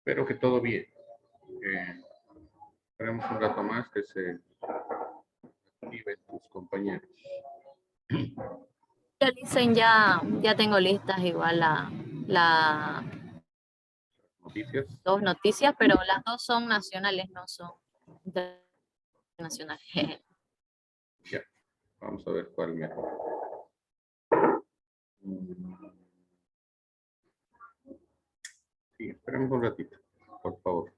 Espero que todo bien. Esperemos un rato más que se activen tus compañeros. Ya dicen, ya tengo listas igual las Noticias. dos noticias, pero las dos son nacionales, no son internacionales. Ya, vamos a ver cuál mejor. Sí, esperemos un ratito, por favor.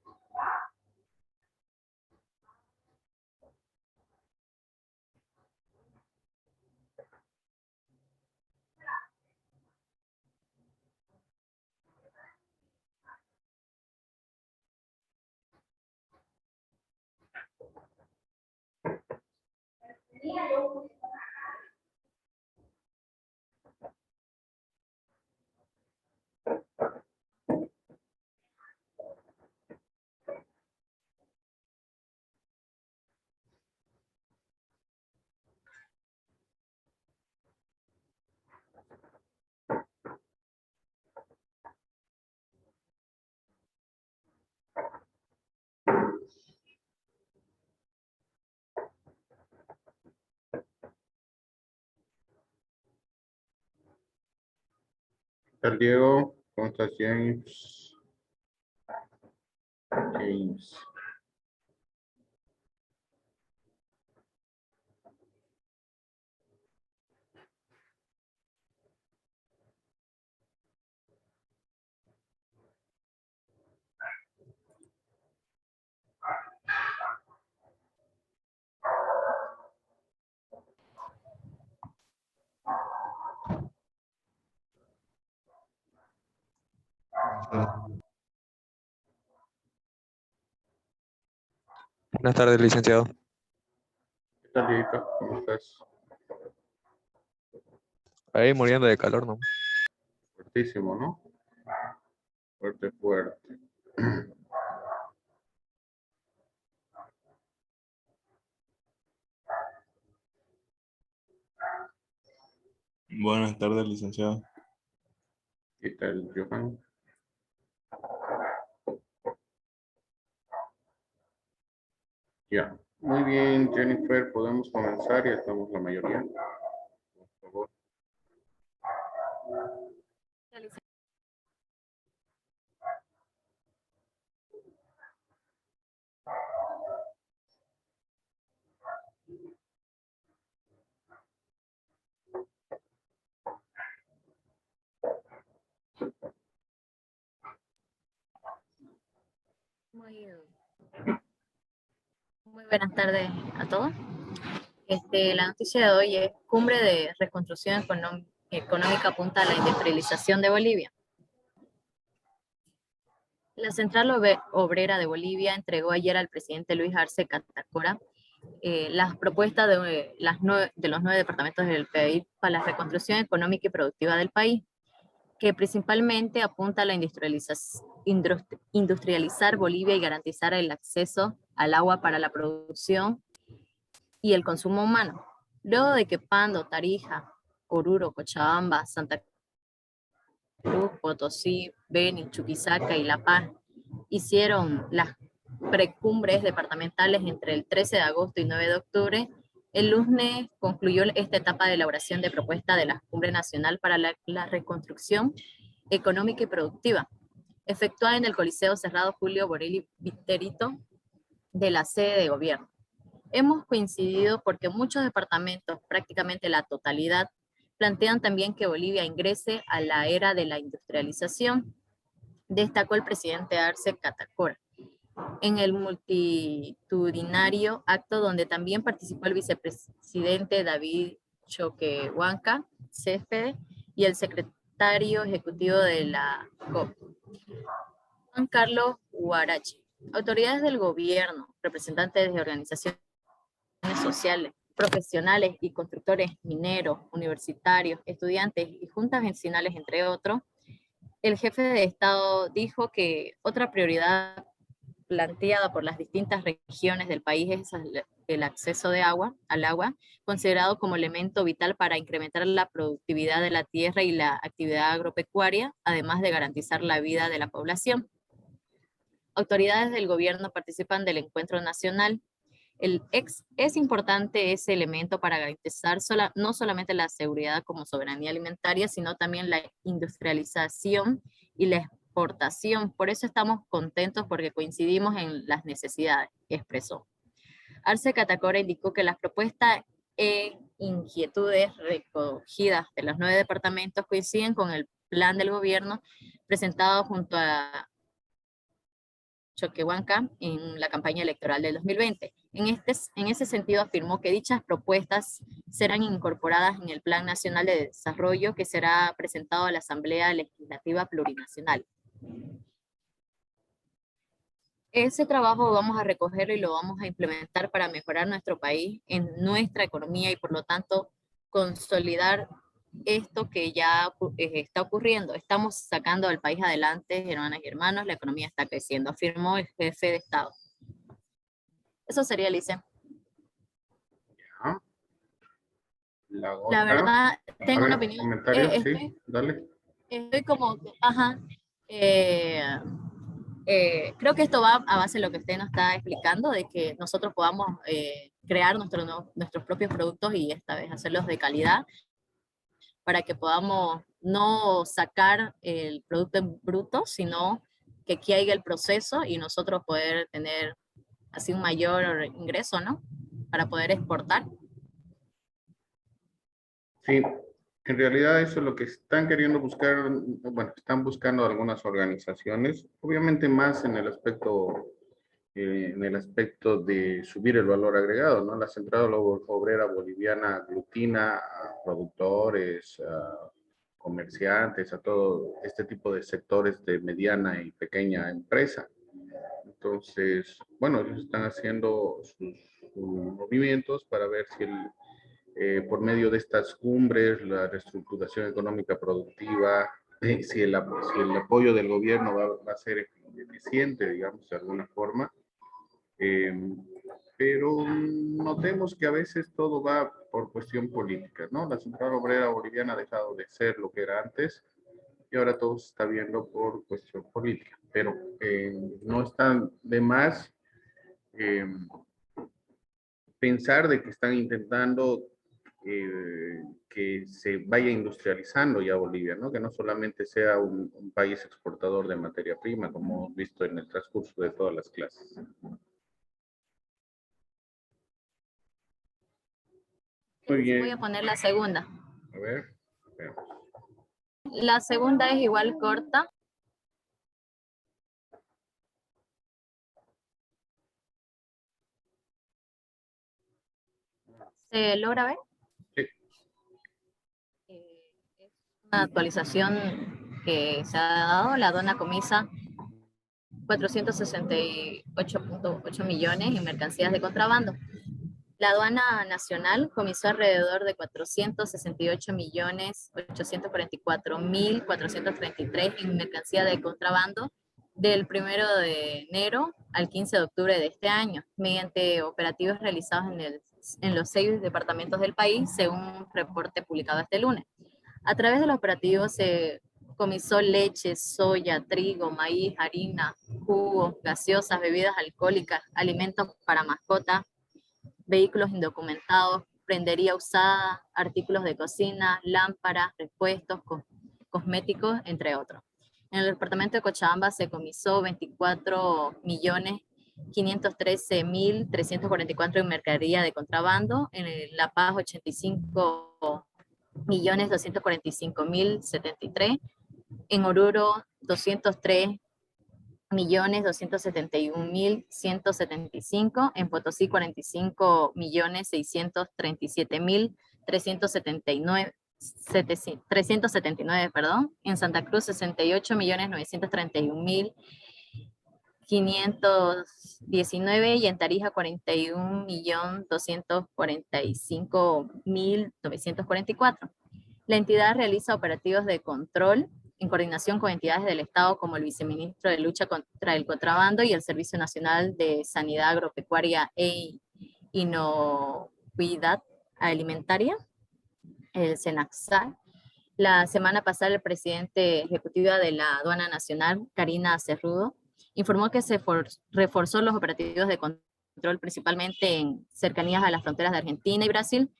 ¿Qué tal, Diego? ¿Cómo estás, James? James. Buenas tardes, licenciado. ¿Qué tal, Diego? ¿Cómo estás? Ahí muriendo de calor, ¿no? Fuertísimo, ¿no? Fuerte, fuerte. Buenas tardes, licenciado. ¿Qué tal, Johan? Ya. Muy bien, Jennifer, podemos comenzar, ya estamos la mayoría. Por favor. Muy buenas tardes a todos. La noticia de hoy es Cumbre de Reconstrucción Económica apunta a la industrialización de Bolivia. La Central Obrera de Bolivia entregó ayer al presidente Luis Arce Catacora las propuestas de los 9 departamentos del país para la reconstrucción económica y productiva del país, que principalmente apunta a la industrializar Bolivia y garantizar el acceso al agua para la producción y el consumo humano. Luego de que Pando, Tarija, Oruro, Cochabamba, Santa Cruz, Potosí, Beni, Chuquisaca y La Paz hicieron las precumbres departamentales entre el 13 de agosto y 9 de octubre, el lunes concluyó esta etapa de elaboración de propuesta de la Cumbre Nacional para la Reconstrucción Económica y Productiva, efectuada en el Coliseo Cerrado Julio Borelli Viterito de la sede de gobierno. Hemos coincidido porque muchos departamentos, prácticamente la totalidad, plantean también que Bolivia ingrese a la era de la industrialización, destacó el presidente Arce Catacora en el multitudinario acto donde también participó el vicepresidente David Choquehuanca Céspedes y el secretario ejecutivo de la COP, Juan Carlos Huarache. Autoridades del gobierno, representantes de organizaciones sociales, profesionales y constructores mineros, universitarios, estudiantes y juntas vecinales, entre otros, el jefe de Estado dijo que otra prioridad planteada por las distintas regiones del país es el acceso al agua, considerado como elemento vital para incrementar la productividad de la tierra y la actividad agropecuaria, además de garantizar la vida de la población. autoridades del gobierno participan del encuentro nacional. Es importante ese elemento para garantizar no solamente la seguridad como soberanía alimentaria, sino también la industrialización y la exportación. Por eso estamos contentos porque coincidimos en las necesidades, expresó. Arce Catacora indicó que las propuestas e inquietudes recogidas de los 9 departamentos coinciden con el plan del gobierno presentado junto a Choquehuanca en la campaña electoral del 2020. En ese sentido afirmó que dichas propuestas serán incorporadas en el Plan Nacional de Desarrollo que será presentado a la Asamblea Legislativa Plurinacional. Ese trabajo vamos a recogerlo y lo vamos a implementar para mejorar nuestro país en nuestra economía y por lo tanto consolidar esto que ya está ocurriendo. Estamos sacando al país adelante, hermanas y hermanos, la economía está creciendo, afirmó el jefe de Estado. Eso sería, Lice. Ya. La La otra. verdad, tengo A ver, una opinión. comentarios, sí, dale. Estoy como, ajá, creo que esto va a base de lo que usted nos está explicando, de que nosotros podamos crear nuestros propios productos y esta vez hacerlos de calidad, para que podamos no sacar el producto en bruto, sino que aquí haya el proceso y nosotros poder tener así un mayor ingreso, ¿no? Para poder exportar. Sí, en realidad eso es lo que están queriendo buscar, bueno, están buscando algunas organizaciones, obviamente más en el aspecto de subir el valor agregado, ¿no? La Central Obrera Boliviana aglutina a productores, a comerciantes, a todo este tipo de sectores de mediana y pequeña empresa. Entonces, bueno, ellos están haciendo sus movimientos para ver si por medio de estas cumbres, la reestructuración económica productiva, si el apoyo del gobierno va a ser eficiente, digamos, de alguna forma. Pero notemos que a veces todo va por cuestión política, ¿no? La Central Obrera Boliviana ha dejado de ser lo que era antes y ahora todo se está viendo por cuestión política. Pero no está de más pensar de que están intentando que se vaya industrializando ya Bolivia, ¿no? Que no solamente sea un país exportador de materia prima, como hemos visto en el transcurso de todas las clases. Muy bien. Voy a poner la segunda. A ver, veamos. La segunda es igual corta. ¿Se logra ver? Sí. Es una actualización que se ha dado. La aduana comisa 468.8 millones en mercancías de contrabando. La aduana nacional comisó alrededor de 468.844.433 en mercancía de contrabando del 1 de enero al 15 de octubre de este año, mediante operativos realizados en los 6 departamentos del país, según un reporte publicado este lunes. A través de los operativos se comisó leche, soya, trigo, maíz, harina, jugos, gaseosas, bebidas alcohólicas, alimentos para mascotas, vehículos indocumentados, prendería usada, artículos de cocina, lámparas, repuestos, cosméticos, entre otros. En el departamento de Cochabamba se comisó 24.513.344 en mercadería de contrabando, en La Paz 85.245.073, en Oruro 203.271.175, en Potosí 45.637.379, perdón, en Santa Cruz 68.931.519 y en Tarija 41.245.944. La entidad realiza operativos de control en coordinación con entidades del Estado como el Viceministro de Lucha contra el Contrabando y el Servicio Nacional de Sanidad Agropecuaria e Inocuidad Alimentaria, el SENACSAR. La semana pasada el presidente ejecutiva de la Aduana Nacional, Karina Cerrudo, informó que se reforzó los operativos de control principalmente en cercanías a las fronteras de Argentina y Brasil,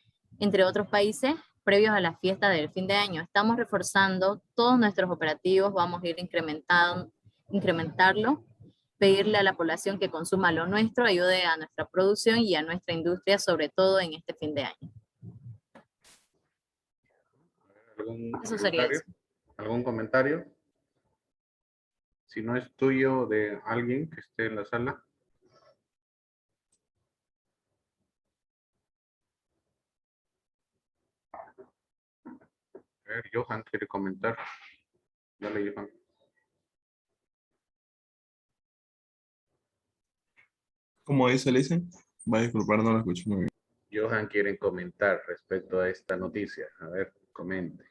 entre otros países, previos a la fiesta del fin de año. Estamos reforzando todos nuestros operativos, vamos a ir incrementarlo, pedirle a la población que consuma lo nuestro, ayude a nuestra producción y a nuestra industria, sobre todo en este fin de año. Eso sería eso. ¿Algún comentario? Si no es tuyo, de alguien que esté en la sala. A ver, Johan quiere comentar. Dale, Johan. ¿Cómo dice, Licen? Va a disculpar, no lo escucho muy bien. Johan quiere comentar respecto a esta noticia. A ver, comente.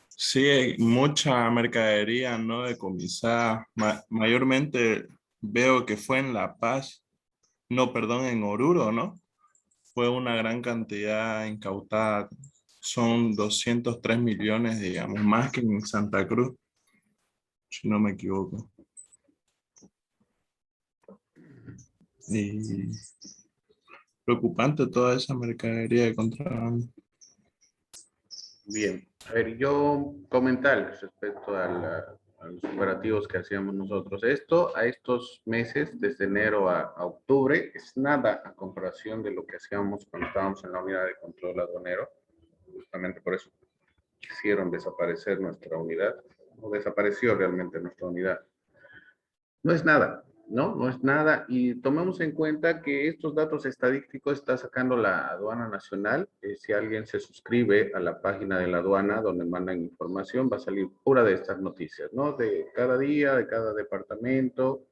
Sí, hay mucha mercadería no decomisada. Mayormente veo que fue en La Paz, no, perdón, en Oruro, ¿no? Fue una gran cantidad incautada. Son 203 millones, digamos, más que en Santa Cruz, si no me equivoco. Y preocupante toda esa mercadería de contrabando. Bien, a ver, yo comentarles respecto a los operativos que hacíamos nosotros. Esto a estos meses, desde enero a octubre, es nada a comparación de lo que hacíamos cuando estábamos en la unidad de control aduanero. Justamente por eso quisieron desaparecer nuestra unidad, o desapareció realmente nuestra unidad. No es nada, ¿no? No es nada. Y tomemos en cuenta que estos datos estadísticos está sacando la aduana nacional. Si alguien se suscribe a la página de la aduana donde mandan información, va a salir pura de estas noticias, ¿no? De cada día, de cada departamento.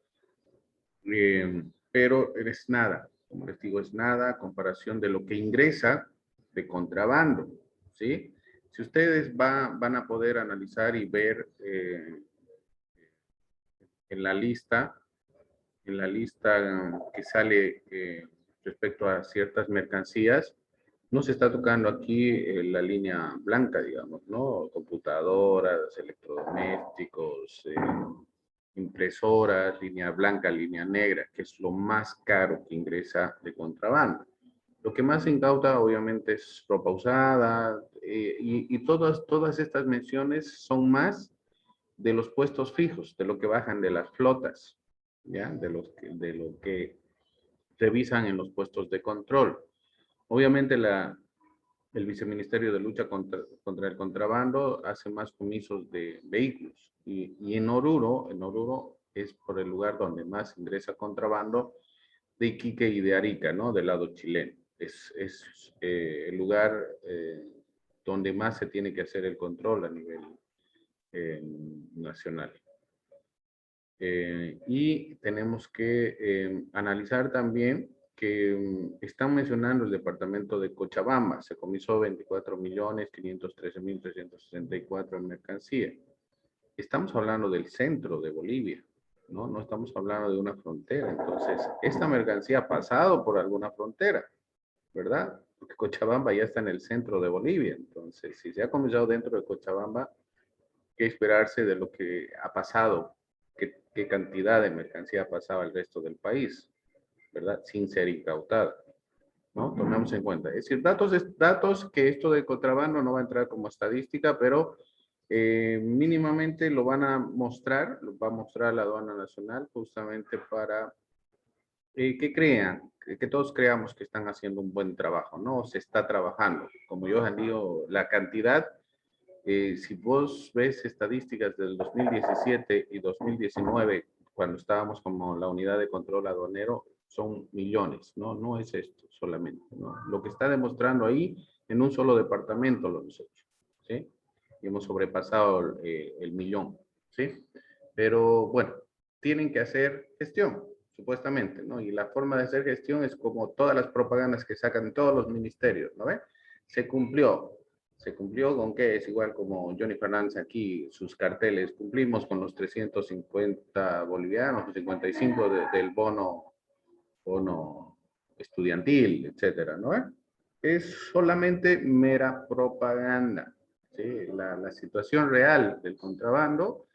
Pero es nada, como les digo, es nada a comparación de lo que ingresa de contrabando, ¿sí? Si ustedes van a poder analizar y ver en la lista que sale respecto a ciertas mercancías, no se está tocando aquí la línea blanca, digamos, ¿no? Computadoras, electrodomésticos, impresoras, línea blanca, línea negra, que es lo más caro que ingresa de contrabando. Lo que más se incauta, obviamente, es ropa usada, y todas estas menciones son más de los puestos fijos, de lo que bajan de las flotas, ¿ya? De lo que revisan en los puestos de control. Obviamente el Viceministerio de Lucha contra el Contrabando hace más comisos de vehículos y en Oruro es por el lugar donde más ingresa contrabando de Iquique y de Arica, ¿no? Del lado chileno. Es el lugar donde más se tiene que hacer el control a nivel nacional. Y tenemos que analizar también que están mencionando el departamento de Cochabamba, se comisó 24.513.364 en mercancía. Estamos hablando del centro de Bolivia, ¿no? No estamos hablando de una frontera. Entonces, esta mercancía ha pasado por alguna frontera, ¿verdad? Porque Cochabamba ya está en el centro de Bolivia. Entonces, si se ha comisado dentro de Cochabamba, ¿qué esperarse de lo que ha pasado? ¿Qué cantidad de mercancía ha pasado al resto del país? ¿Verdad? Sin ser incautada, ¿no? Tomemos en cuenta. Es decir, datos que esto de contrabando no va a entrar como estadística, pero mínimamente lo van a mostrar, lo va a mostrar la aduana nacional justamente para que crean, que todos creamos que están haciendo un buen trabajo, ¿no? Se está trabajando. Como yo digo, la cantidad, si vos ves estadísticas del 2017 y 2019, cuando estábamos como la unidad de control aduanero, son millones, ¿no? No es esto solamente, ¿no? Lo que está demostrando ahí, en un solo departamento lo hemos hecho, ¿sí? Y hemos sobrepasado el millón, ¿sí? Pero bueno, tienen que hacer gestión, supuestamente, ¿no? Y la forma de hacer gestión es como todas las propagandas que sacan todos los ministerios, ¿no ve? Se cumplió con que es igual como Johnny Fernández aquí, sus carteles, cumplimos con los 350 bolivianos, 55 del bono estudiantil, etcétera, ¿no? Es solamente mera propaganda, ¿sí? La situación real del contrabando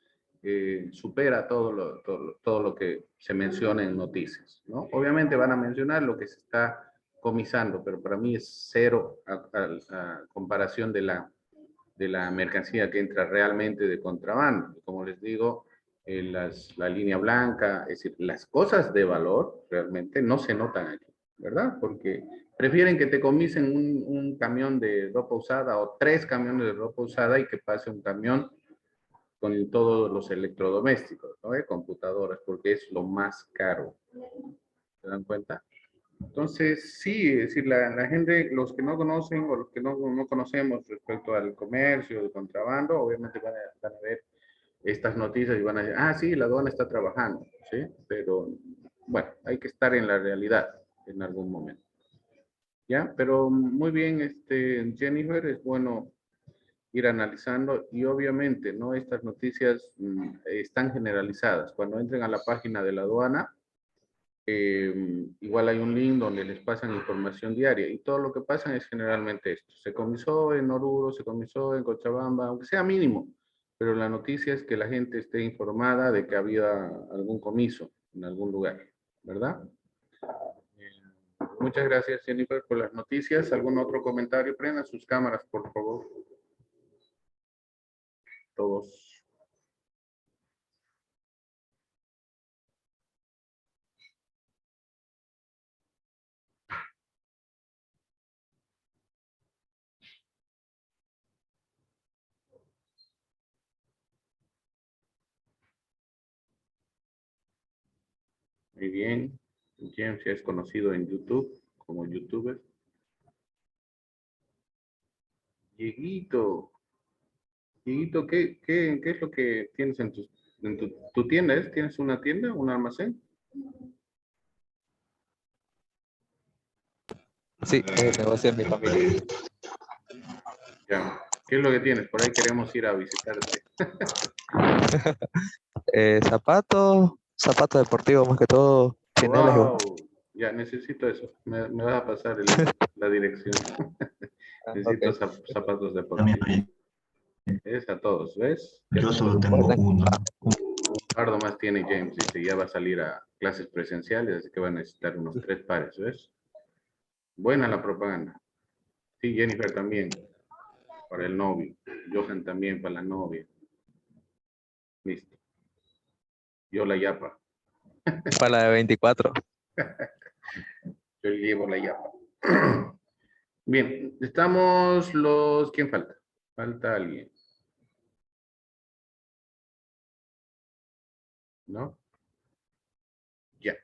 supera todo lo que se menciona en noticias, ¿no? Obviamente van a mencionar lo que se está comisando, pero para mí es cero a comparación de la mercancía que entra realmente de contrabando. Como les digo, la línea blanca, es decir, las cosas de valor realmente no se notan aquí, ¿verdad? Porque prefieren que te comisen un camión de ropa usada o 3 camiones de ropa usada y que pase un camión con todos los electrodomésticos, ¿no? Computadoras, porque es lo más caro. ¿Se dan cuenta? Entonces, sí, es decir, la gente, los que no conocen o los que no conocemos respecto al comercio, de contrabando, obviamente van a ver estas noticias y van a decir, ah, sí, la aduana está trabajando, ¿sí? Pero, bueno, hay que estar en la realidad en algún momento. ¿Ya? Pero muy bien, Jennifer, es bueno ir analizando y obviamente, ¿no? Estas noticias están generalizadas. Cuando entren a la página de la aduana, igual hay un link donde les pasan información diaria y todo lo que pasan es generalmente esto. Se comisó en Oruro, se comisó en Cochabamba, aunque sea mínimo, pero la noticia es que la gente esté informada de que había algún comiso en algún lugar, ¿verdad? Muchas gracias, Jennifer, por las noticias. ¿Algún otro comentario? Prendan sus cámaras, por favor. Todos. Muy bien. James ya es conocido en YouTube como youtuber. Dieguito. Dieguito, ¿qué es lo que tienes en tu tienda? ¿Tienes una tienda, un almacén? Sí, es el negocio de mi familia. Ya. ¿Qué es lo que tienes? Por ahí queremos ir a visitarte. Zapatos deportivos más que todo, chinelas y Wow. Ya necesito eso. Me vas a pasar la dirección. ok. Necesito zapatos También deportivos. hay- Es a todos, ¿ves? Ya. Yo solo Pues, tengo uno. Un par nomás tiene James, dice, ya va a salir a clases presenciales, así que va a necesitar unos 3 pares, ¿ves? Buena la propaganda. Sí, Jennifer también, para el novio. Johan también para la novia. Listo. Yo la yapa. para la de 24. Yo llevo la yapa. Bien, estamos los... ¿Quién falta? Falta alguien. ¿No? Ya.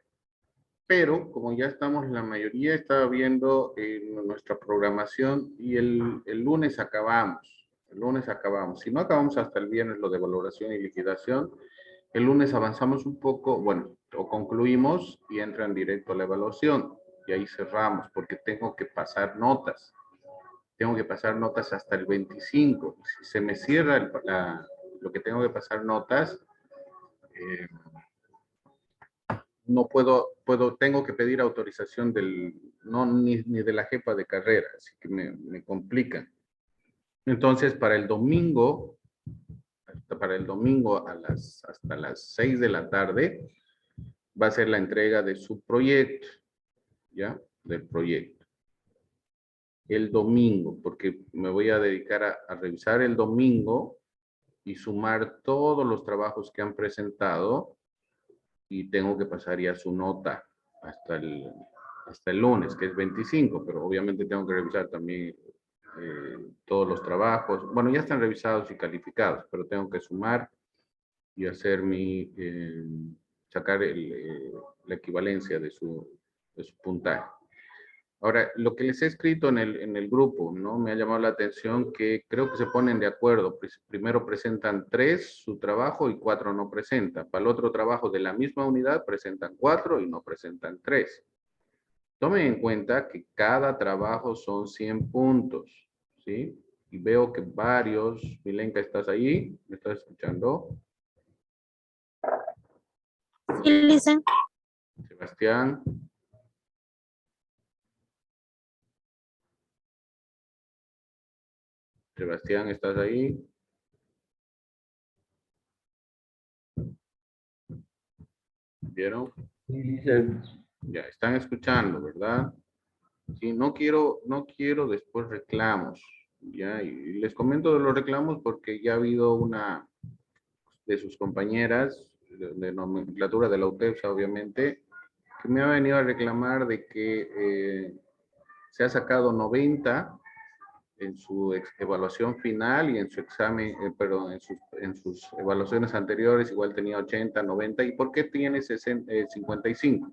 Pero como ya estamos, la mayoría estaba viendo nuestra programación y el lunes acabamos. El lunes acabamos. Si no acabamos hasta el viernes lo de valoración y liquidación, el lunes avanzamos un poco, bueno, o concluimos y entra en directo a la evaluación. Y ahí cerramos porque tengo que pasar notas. Tengo que pasar notas hasta el 25. Si se me cierra lo que tengo que pasar notas, eh, no tengo que pedir autorización no, ni de la jefa de carrera, así que me complican. Entonces, para el domingo hasta las 6 de la tarde, va a ser la entrega de su proyecto, ¿ya? Del proyecto. El domingo, porque me voy a dedicar a revisar el domingo y sumar todos los trabajos que han presentado y tengo que pasar ya su nota hasta el lunes, que es 25, pero obviamente tengo que revisar también todos los trabajos. Bueno, ya están revisados y calificados, pero tengo que sumar y hacer sacar la equivalencia de su puntaje. Ahora, lo que les he escrito en el grupo, ¿no? Me ha llamado la atención que creo que se ponen de acuerdo. Primero presentan 3 su trabajo y 4 no presentan. Para el otro trabajo de la misma unidad presentan 4 y no presentan 3. Tomen en cuenta que cada trabajo son 100 puntos, ¿sí? Y veo que varios, Milenka, ¿estás ahí? ¿Me estás escuchando? Sí, Lisa. Sebastián. Sebastián, ¿estás ahí? ¿Vieron? Ya, están escuchando, ¿verdad? Sí, no quiero después reclamos, ¿ya? Y les comento de los reclamos porque ya ha habido una de sus compañeras de nomenclatura de la UTEPSA, obviamente, que me ha venido a reclamar de que se ha sacado 90 en su evaluación final y en su examen, perdón, en sus evaluaciones anteriores igual tenía 80, 90, ¿y por qué tiene 55?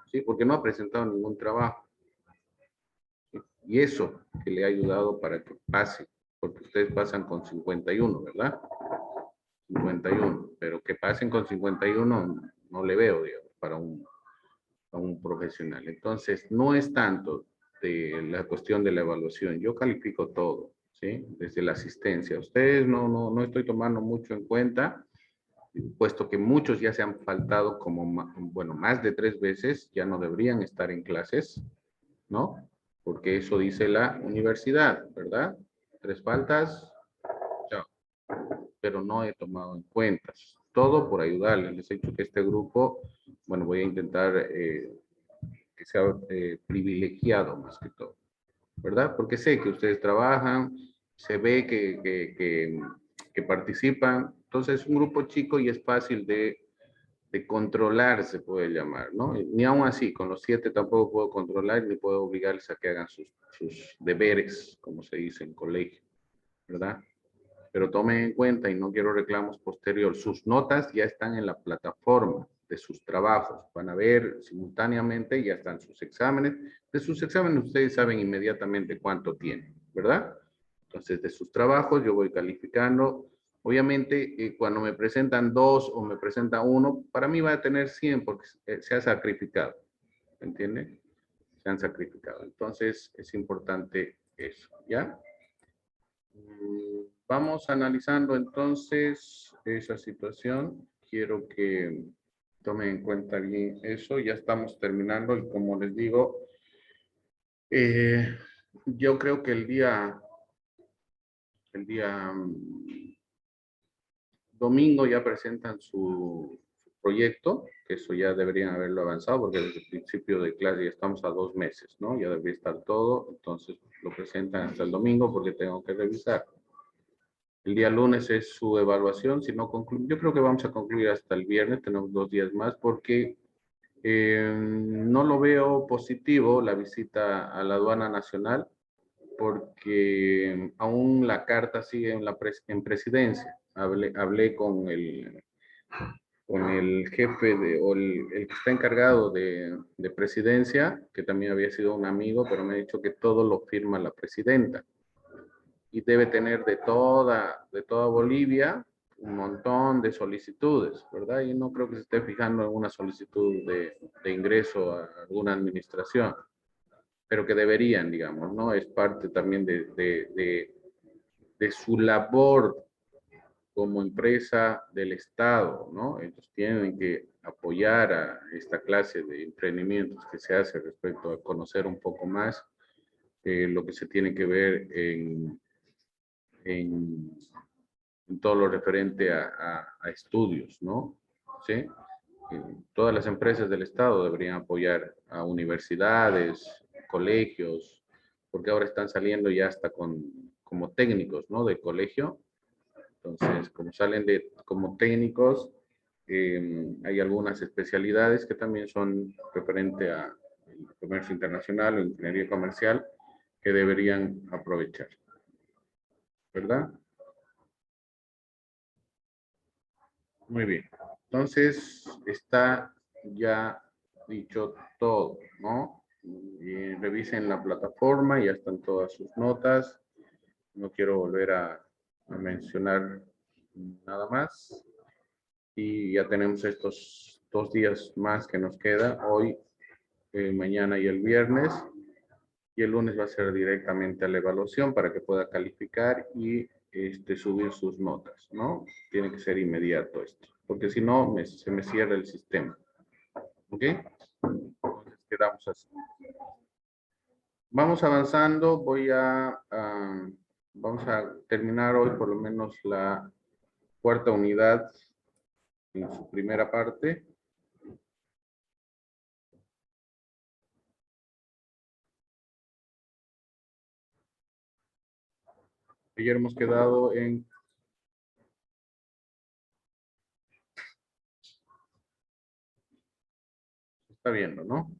¿Sí? Porque no ha presentado ningún trabajo. ¿Sí? Y eso que le ha ayudado para que pase, porque ustedes pasan con 51, ¿verdad? 51, pero que pasen con 51 no le veo, digamos, para un profesional. Entonces, no es tanto de la cuestión de la evaluación. Yo califico todo, ¿sí? Desde la asistencia. Ustedes no estoy tomando mucho en cuenta, puesto que muchos ya se han faltado como, bueno, más de 3 veces, ya no deberían estar en clases, ¿no? Porque eso dice la universidad, ¿verdad? 3 faltas, chao. Pero no he tomado en cuenta. Todo por ayudarles. Les he dicho que este grupo, bueno, voy a intentar que sea privilegiado más que todo, ¿verdad? Porque sé que ustedes trabajan, se ve que participan, entonces es un grupo chico y es fácil de controlar, se puede llamar, ¿no? Ni aún así, con los 7 tampoco puedo controlar ni puedo obligarles a que hagan sus deberes, como se dice en colegio, ¿verdad? Pero tomen en cuenta, y no quiero reclamos posterior, sus notas ya están en la plataforma de sus trabajos. Van a ver simultáneamente, ya están sus exámenes. De sus exámenes ustedes saben inmediatamente cuánto tienen, ¿verdad? Entonces, de sus trabajos yo voy calificando. Obviamente, cuando me presentan 2 o me presenta 1, para mí va a tener 100 porque se ha sacrificado. ¿Me entienden? Se han sacrificado. Entonces, es importante eso, ¿ya? Vamos analizando entonces esa situación. Quiero que tomen en cuenta bien eso. Ya estamos terminando y como les digo, yo creo que el día domingo ya presentan su proyecto, que eso ya deberían haberlo avanzado porque desde el principio de clase ya estamos a 2 meses, ¿no? Ya debería estar todo, entonces lo presentan hasta el domingo porque tengo que revisar. El día lunes es su evaluación, si no concluye, yo creo que vamos a concluir hasta el viernes, tenemos 2 días más, porque no lo veo positivo la visita a la aduana nacional, porque aún la carta sigue en presidencia. Hablé con el jefe o el que está encargado de presidencia, que también había sido un amigo, pero me ha dicho que todo lo firma la presidenta. Y debe tener de toda Bolivia un montón de solicitudes, ¿verdad? Y no creo que se esté fijando en una solicitud de ingreso a alguna administración, pero que deberían, digamos, ¿no? Es parte también de su labor como empresa del Estado, ¿no? Ellos tienen que apoyar a esta clase de emprendimientos que se hace respecto a conocer un poco más lo que se tiene que ver en todo lo referente a estudios, ¿no? ¿Sí? Todas las empresas del Estado deberían apoyar a universidades, colegios, porque ahora están saliendo ya hasta como técnicos, ¿no? De colegio. Entonces, como salen como técnicos, hay algunas especialidades que también son referente a comercio internacional o ingeniería comercial que deberían aprovechar, ¿verdad? Muy bien. Entonces, está ya dicho todo, ¿no? Y revisen la plataforma, ya están todas sus notas. No quiero volver a mencionar nada más. Y ya tenemos estos 2 días más que nos queda, hoy, mañana y el viernes. Y el lunes va a ser directamente a la evaluación para que pueda calificar y subir sus notas, ¿no? Tiene que ser inmediato esto, porque si no, se me cierra el sistema. ¿Ok? Entonces, quedamos así. Vamos avanzando, vamos a terminar hoy por lo menos la 4ª unidad en su primera parte. Ayer hemos quedado en... Está viendo, ¿no?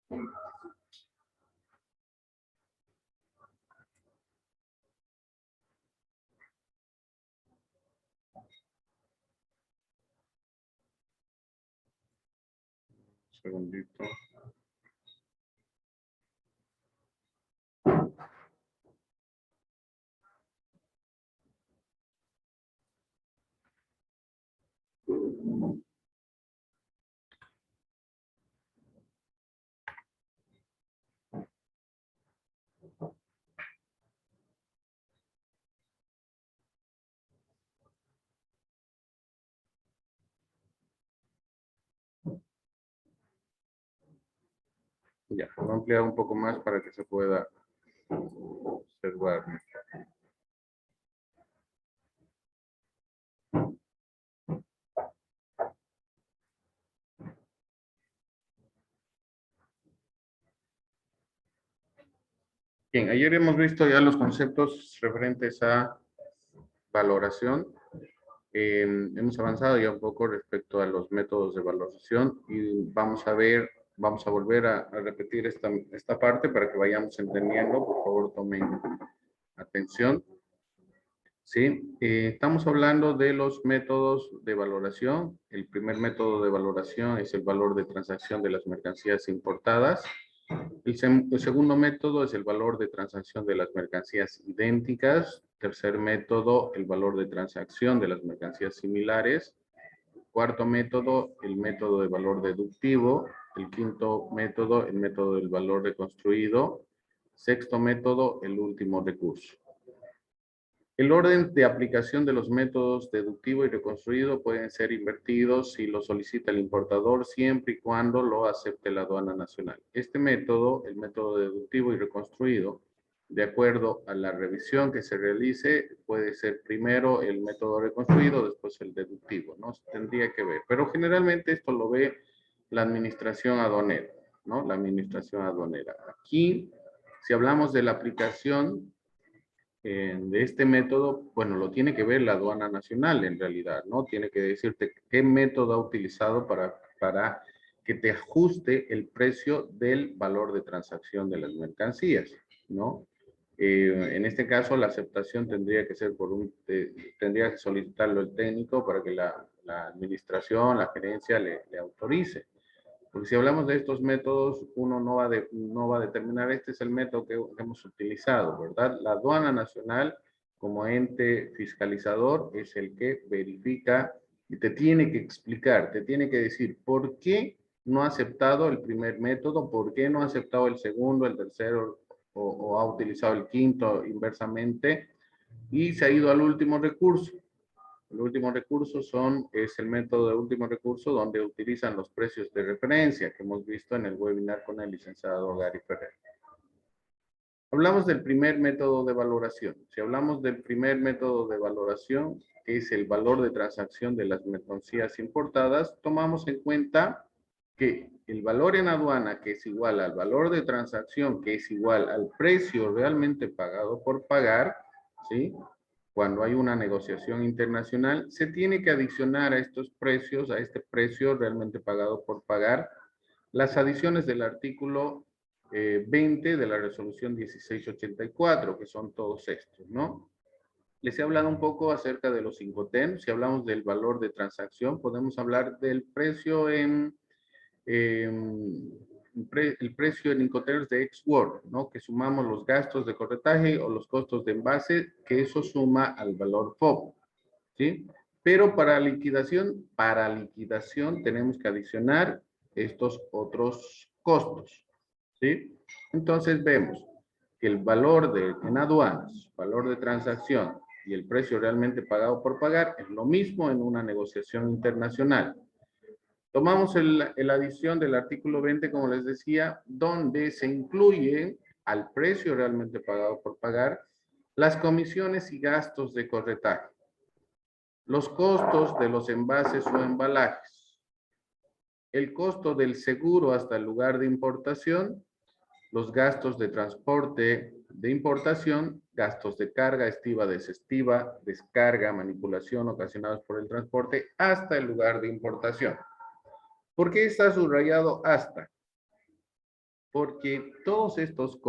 Un segundito. Ya, voy a ampliar un poco más para que se pueda observar. Bien, ayer hemos visto ya los conceptos referentes a valoración. Hemos avanzado ya un poco respecto a los métodos de valoración y vamos a ver, vamos a volver a repetir esta parte para que vayamos entendiendo. Por favor, tomen atención. Sí, estamos hablando de los métodos de valoración. El primer método de valoración es el valor de transacción de las mercancías importadas. El segundo método es el valor de transacción de las mercancías idénticas. Tercer método, el valor de transacción de las mercancías similares. Cuarto método, el método de valor deductivo. El quinto método, el método del valor reconstruido. Sexto método, el último recurso. El orden de aplicación de los métodos deductivo y reconstruido pueden ser invertidos si lo solicita el importador siempre y cuando lo acepte la aduana nacional. Este método, el método deductivo y reconstruido, de acuerdo a la revisión que se realice, puede ser primero el método reconstruido, después el deductivo, ¿no? Tendría que ver, pero generalmente esto lo ve la administración aduanera, ¿no? La administración aduanera. Aquí, si hablamos de la aplicación de este método, bueno, lo tiene que ver la aduana nacional en realidad, ¿no? Tiene que decirte qué método ha utilizado para que te ajuste el precio del valor de transacción de las mercancías, ¿no? En este caso, la aceptación tendría que ser tendría que solicitarlo el técnico para que la administración, la gerencia le autorice. Porque si hablamos de estos métodos, uno no va a determinar, este es el método que hemos utilizado, ¿verdad? La aduana nacional, como ente fiscalizador, es el que verifica y te tiene que explicar, te tiene que decir por qué no ha aceptado el primer método, por qué no ha aceptado el segundo, el tercero, o ha utilizado el quinto inversamente, y se ha ido al último recurso. El último recurso es el método de último recurso donde utilizan los precios de referencia que hemos visto en el webinar con el licenciado Gary Ferrer. Hablamos del primer método de valoración. Si hablamos del primer método de valoración, que es el valor de transacción de las mercancías importadas, tomamos en cuenta que el valor en aduana, que es igual al valor de transacción, que es igual al precio realmente pagado por pagar, ¿sí? Cuando hay una negociación internacional, se tiene que adicionar a estos precios, a este precio realmente pagado por pagar, las adiciones del artículo 20 de la resolución 1684, que son todos estos, ¿no? Les he hablado un poco acerca de los Incoterms. Si hablamos del valor de transacción, podemos hablar del precio el precio en Incoterms de ex-work, ¿no? Que sumamos los gastos de corretaje o los costos de envase, que eso suma al valor FOB, ¿sí? Pero para liquidación tenemos que adicionar estos otros costos, ¿sí? Entonces vemos que el valor en aduanas, valor de transacción y el precio realmente pagado por pagar es lo mismo en una negociación internacional. Tomamos la adición del artículo 20, como les decía, donde se incluye al precio realmente pagado por pagar Las comisiones y gastos de corretaje. Los costos de los envases o embalajes. El costo del seguro hasta el lugar de importación. Los gastos de transporte de importación, gastos de carga, estiva, desestiva, descarga, manipulación ocasionados por el transporte hasta el lugar de importación. ¿Por qué está subrayado hasta? Porque todos estos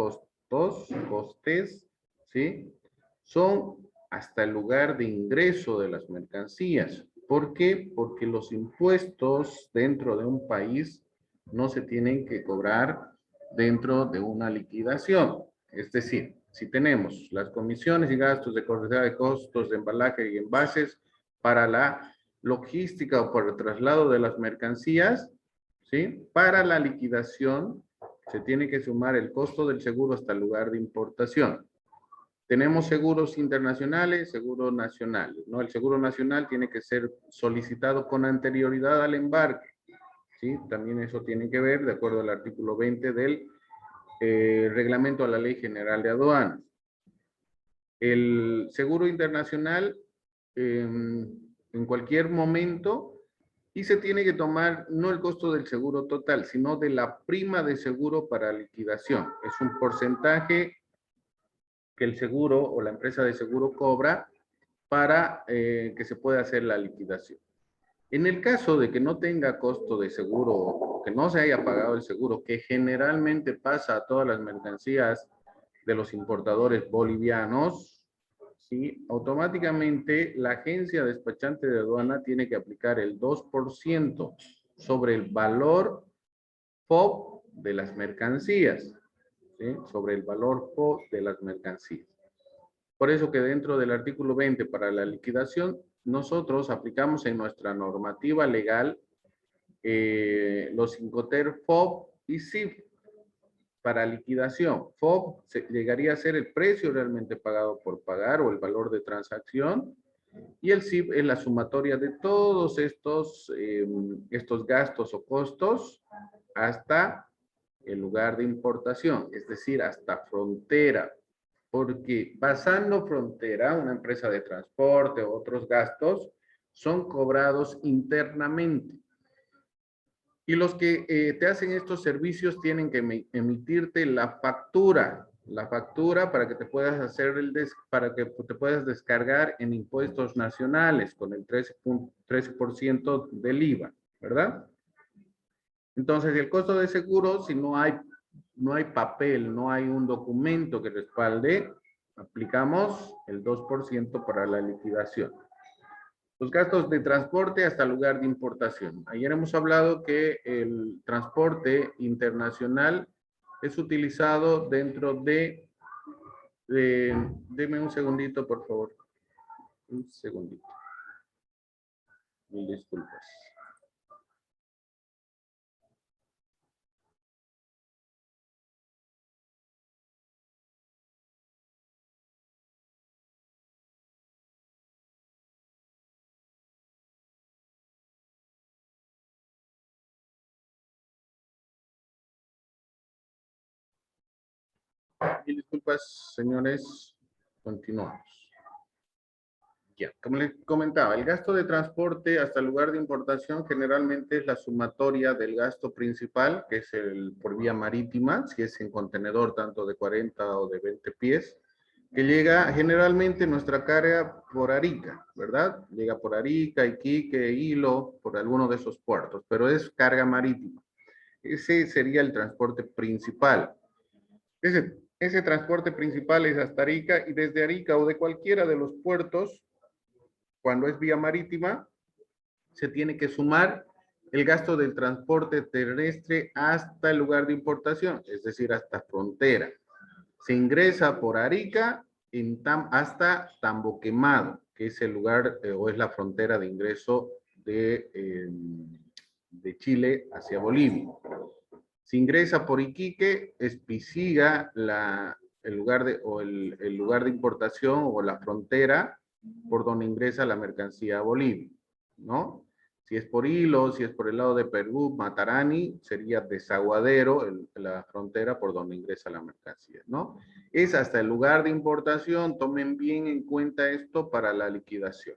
costes, ¿sí? Son hasta el lugar de ingreso de las mercancías. ¿Por qué? Porque los impuestos dentro de un país no se tienen que cobrar dentro de una liquidación. Es decir, si tenemos las comisiones y gastos de corretaje de costos de embalaje y envases para la logística o por el traslado de las mercancías, ¿sí? Para la liquidación se tiene que sumar el costo del seguro hasta el lugar de importación. Tenemos seguros internacionales, seguros nacionales, ¿no? El seguro nacional tiene que ser solicitado con anterioridad al embarque, ¿sí? También eso tiene que ver, de acuerdo al artículo 20 del reglamento a la Ley General de Aduanas. El seguro internacional, en cualquier momento, y se tiene que tomar no el costo del seguro total, sino de la prima de seguro para liquidación. Es un porcentaje que el seguro o la empresa de seguro cobra para que se pueda hacer la liquidación. En el caso de que no tenga costo de seguro o que no se haya pagado el seguro, que generalmente pasa a todas las mercancías de los importadores bolivianos, ¿sí? Automáticamente la agencia despachante de aduana tiene que aplicar el 2% sobre el valor FOB de las mercancías, ¿sí? Sobre el valor FOB de las mercancías. Por eso que dentro del artículo 20 para la liquidación, nosotros aplicamos en nuestra normativa legal los Incoterm FOB y SIF para liquidación. FOB llegaría a ser el precio realmente pagado por pagar o el valor de transacción, y el SIF es la sumatoria de todos estos gastos o costos hasta el lugar de importación, es decir, hasta frontera. Porque pasando frontera, una empresa de transporte o otros gastos son cobrados internamente. Y los que te hacen estos servicios tienen que emitirte la factura para que te puedas hacer para que te puedas descargar en impuestos nacionales con el 13% del IVA, ¿verdad? Entonces, el costo de seguro, si no hay papel, no hay un documento que respalde, aplicamos el 2% para la liquidación. Los gastos de transporte hasta el lugar de importación. Ayer hemos hablado que el transporte internacional es utilizado dentro de deme un segundito, por favor. Un segundito. Mil disculpas. Mil disculpas, señores. Continuamos. Ya, como les comentaba, el gasto de transporte hasta el lugar de importación generalmente es la sumatoria del gasto principal, que es el por vía marítima, si es en contenedor tanto de 40 o de 20 pies, que llega generalmente nuestra carga por Arica, ¿verdad? Llega por Arica, Iquique, Hilo, por alguno de esos puertos, pero es carga marítima. Ese sería el transporte principal. Ese transporte principal es hasta Arica, y desde Arica o de cualquiera de los puertos, cuando es vía marítima, se tiene que sumar el gasto del transporte terrestre hasta el lugar de importación, es decir, hasta frontera. Se ingresa por Arica hasta Tambo Quemado, que es el lugar o es la frontera de ingreso de Chile hacia Bolivia. Se ingresa por Iquique, Espiciga, el lugar de importación o la frontera por donde ingresa la mercancía a Bolivia, ¿no? Si es por hilo, si es por el lado de Perú, Matarani, sería desaguadero, la frontera por donde ingresa la mercancía, ¿no? Es hasta el lugar de importación, tomen bien en cuenta esto para la liquidación.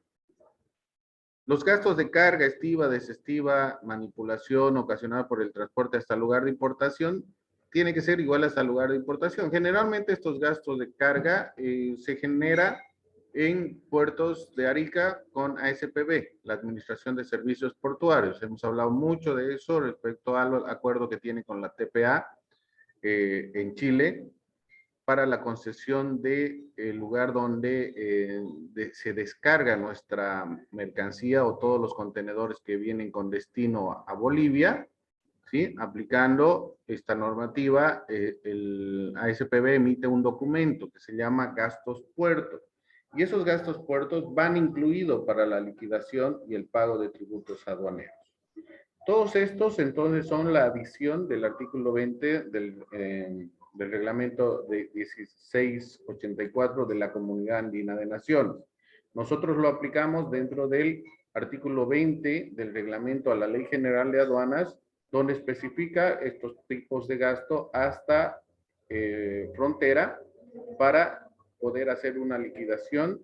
Los gastos de carga, estiva, desestiva, manipulación ocasionada por el transporte hasta el lugar de importación, tiene que ser igual hasta el lugar de importación. Generalmente estos gastos de carga se genera en puertos de Arica con ASPB, la Administración de Servicios Portuarios. Hemos hablado mucho de eso respecto al acuerdo que tiene con la TPA en Chile, para la concesión del lugar donde se descarga nuestra mercancía o todos los contenedores que vienen con destino a Bolivia, ¿sí? Aplicando esta normativa, el ASPB emite un documento que se llama gastos puertos. Y esos gastos puertos van incluidos para la liquidación y el pago de tributos aduaneros. Todos estos entonces son la adición del artículo 20 del reglamento de 1684 de la Comunidad Andina de Naciones. Nosotros lo aplicamos dentro del artículo 20 del reglamento a la Ley General de Aduanas, donde especifica estos tipos de gasto hasta frontera para poder hacer una liquidación,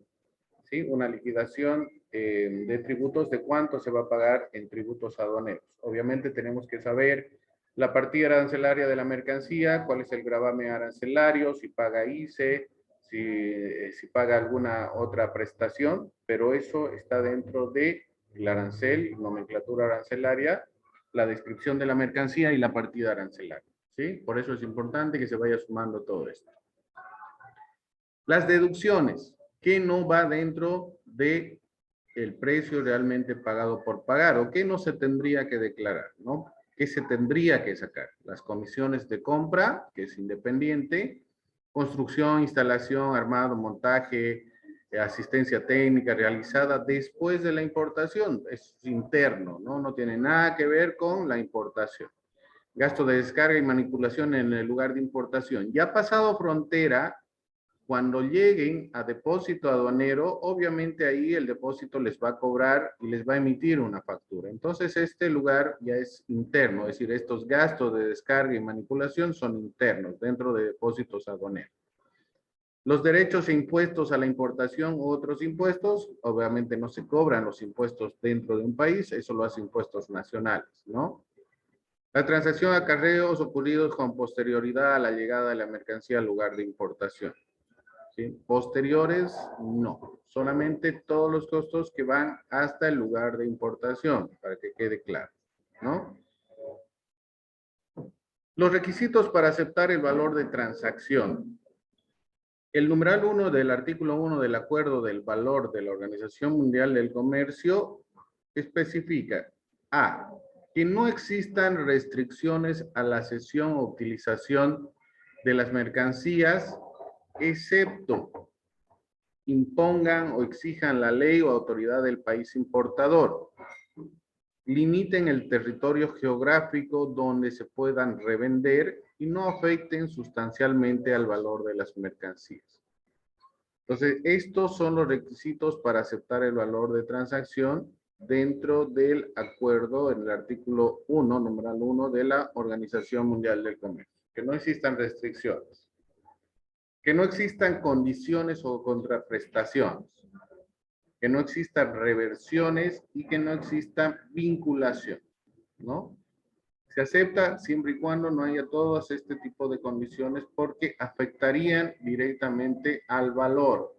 ¿sí? Una liquidación de tributos, de cuánto se va a pagar en tributos aduaneros. Obviamente tenemos que saber la partida arancelaria de la mercancía, cuál es el gravamen arancelario, si paga ICE, si paga alguna otra prestación, pero eso está dentro de el arancel, nomenclatura arancelaria, la descripción de la mercancía y la partida arancelaria, ¿sí? Por eso es importante que se vaya sumando todo esto. Las deducciones, ¿qué no va dentro de el precio realmente pagado por pagar o qué no se tendría que declarar, ¿no? ¿Qué se tendría que sacar? Las comisiones de compra, que es independiente, construcción, instalación, armado, montaje, asistencia técnica realizada después de la importación, es interno, ¿no? No tiene nada que ver con la importación. Gasto de descarga y manipulación en el lugar de importación. Ya pasado frontera, cuando lleguen a depósito aduanero, obviamente ahí el depósito les va a cobrar y les va a emitir una factura. Entonces este lugar ya es interno, es decir, estos gastos de descarga y manipulación son internos dentro de depósitos aduaneros. Los derechos e impuestos a la importación u otros impuestos, obviamente no se cobran los impuestos dentro de un país, eso lo hace impuestos nacionales, ¿no? La transacción de acarreos ocurridos con posterioridad a la llegada de la mercancía al lugar de importación. ¿Sí? Posteriores, no. Solamente todos los costos que van hasta el lugar de importación, para que quede claro, ¿no? Los requisitos para aceptar el valor de transacción. El numeral 1 del artículo 1 del Acuerdo del Valor de la Organización Mundial del Comercio especifica: A, que no existan restricciones a la cesión o utilización de las mercancías, excepto impongan o exijan la ley o autoridad del país importador. Limiten el territorio geográfico donde se puedan revender y no afecten sustancialmente al valor de las mercancías. Entonces, estos son los requisitos para aceptar el valor de transacción dentro del acuerdo en el artículo 1, numeral 1 de la Organización Mundial del Comercio. Que no existan restricciones. Que no existan condiciones o contraprestaciones, que no existan reversiones y que no exista vinculación, ¿no? Se acepta siempre y cuando no haya todos este tipo de condiciones porque afectarían directamente al valor,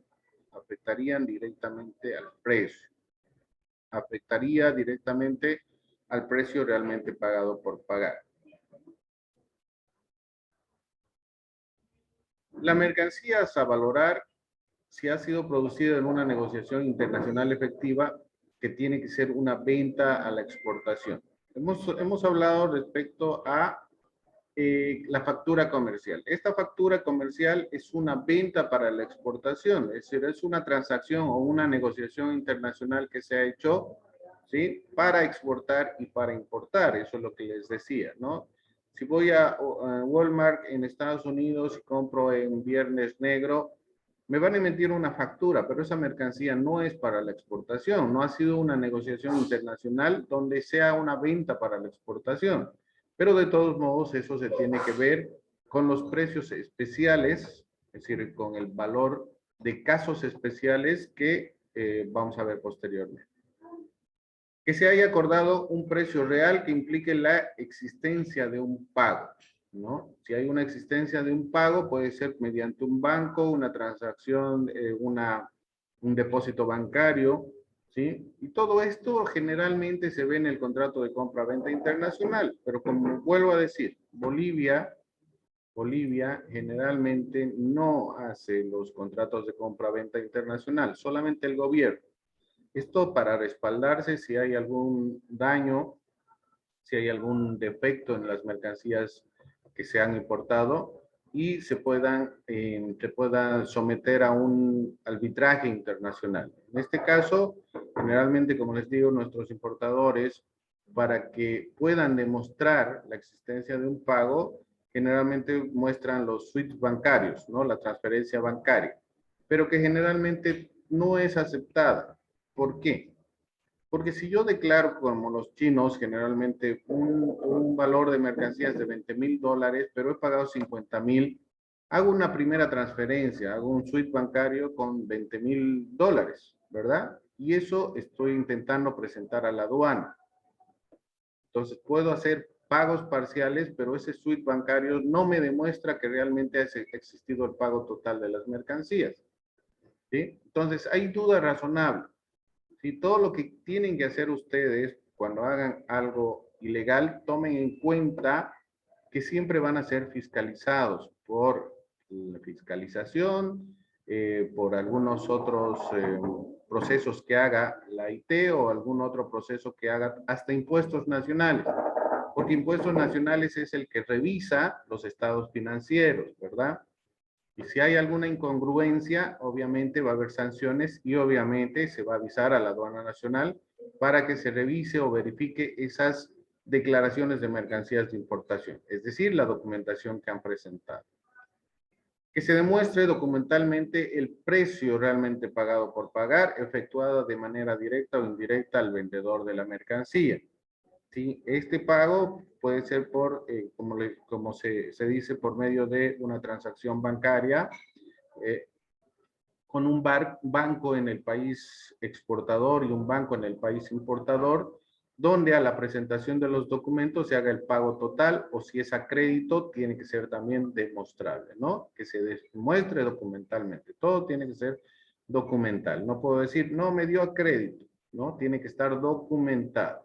afectarían directamente al precio, afectaría directamente al precio realmente pagado por pagar. La mercancía a valorar si ha sido producida en una negociación internacional efectiva que tiene que ser una venta a la exportación. Hemos hablado respecto a la factura comercial. Esta factura comercial es una venta para la exportación, es decir, es una transacción o una negociación internacional que se ha hecho, ¿sí? Para exportar y para importar, eso es lo que les decía, ¿no? Si voy a Walmart en Estados Unidos y compro en Viernes Negro, me van a emitir una factura, pero esa mercancía no es para la exportación, no ha sido una negociación internacional donde sea una venta para la exportación. Pero de todos modos, eso se tiene que ver con los precios especiales, es decir, con el valor de casos especiales que vamos a ver posteriormente. Que se haya acordado un precio real que implique la existencia de un pago, ¿no? Si hay una existencia de un pago, puede ser mediante un banco, una transacción, un depósito bancario, ¿sí? Y todo esto generalmente se ve en el contrato de compra-venta internacional, pero como vuelvo a decir, Bolivia generalmente no hace los contratos de compra-venta internacional, solamente el gobierno. Esto para respaldarse si hay algún daño, si hay algún defecto en las mercancías que se han importado y se pueda someter a un arbitraje internacional. En este caso, generalmente, como les digo, nuestros importadores, para que puedan demostrar la existencia de un pago, generalmente muestran los SWIFT bancarios, ¿no? La transferencia bancaria, pero que generalmente no es aceptada. ¿Por qué? Porque si yo declaro, como los chinos, generalmente un valor de mercancías de $20,000, pero he pagado 50,000, hago una primera transferencia, hago un SWIFT bancario con $20,000, ¿verdad? Y eso estoy intentando presentar a la aduana. Entonces puedo hacer pagos parciales, pero ese SWIFT bancario no me demuestra que realmente ha existido el pago total de las mercancías, ¿sí? Entonces hay duda razonable. Si todo lo que tienen que hacer ustedes cuando hagan algo ilegal, tomen en cuenta que siempre van a ser fiscalizados por la fiscalización, por algunos otros procesos que haga la IT o algún otro proceso que haga hasta impuestos nacionales, porque impuestos nacionales es el que revisa los estados financieros, ¿verdad? Y si hay alguna incongruencia, obviamente va a haber sanciones y obviamente se va a avisar a la aduana nacional para que se revise o verifique esas declaraciones de mercancías de importación, es decir, la documentación que han presentado. Que se demuestre documentalmente el precio realmente pagado por pagar, efectuado de manera directa o indirecta al vendedor de la mercancía. ¿Sí? Este pago puede ser por, como se dice, por medio de una transacción bancaria con un banco en el país exportador y un banco en el país importador, donde a la presentación de los documentos se haga el pago total, o si es a crédito, tiene que ser también demostrable, ¿no? Que se demuestre documentalmente. Todo tiene que ser documental. No puedo decir, no, me dio a crédito, ¿no? Tiene que estar documentado.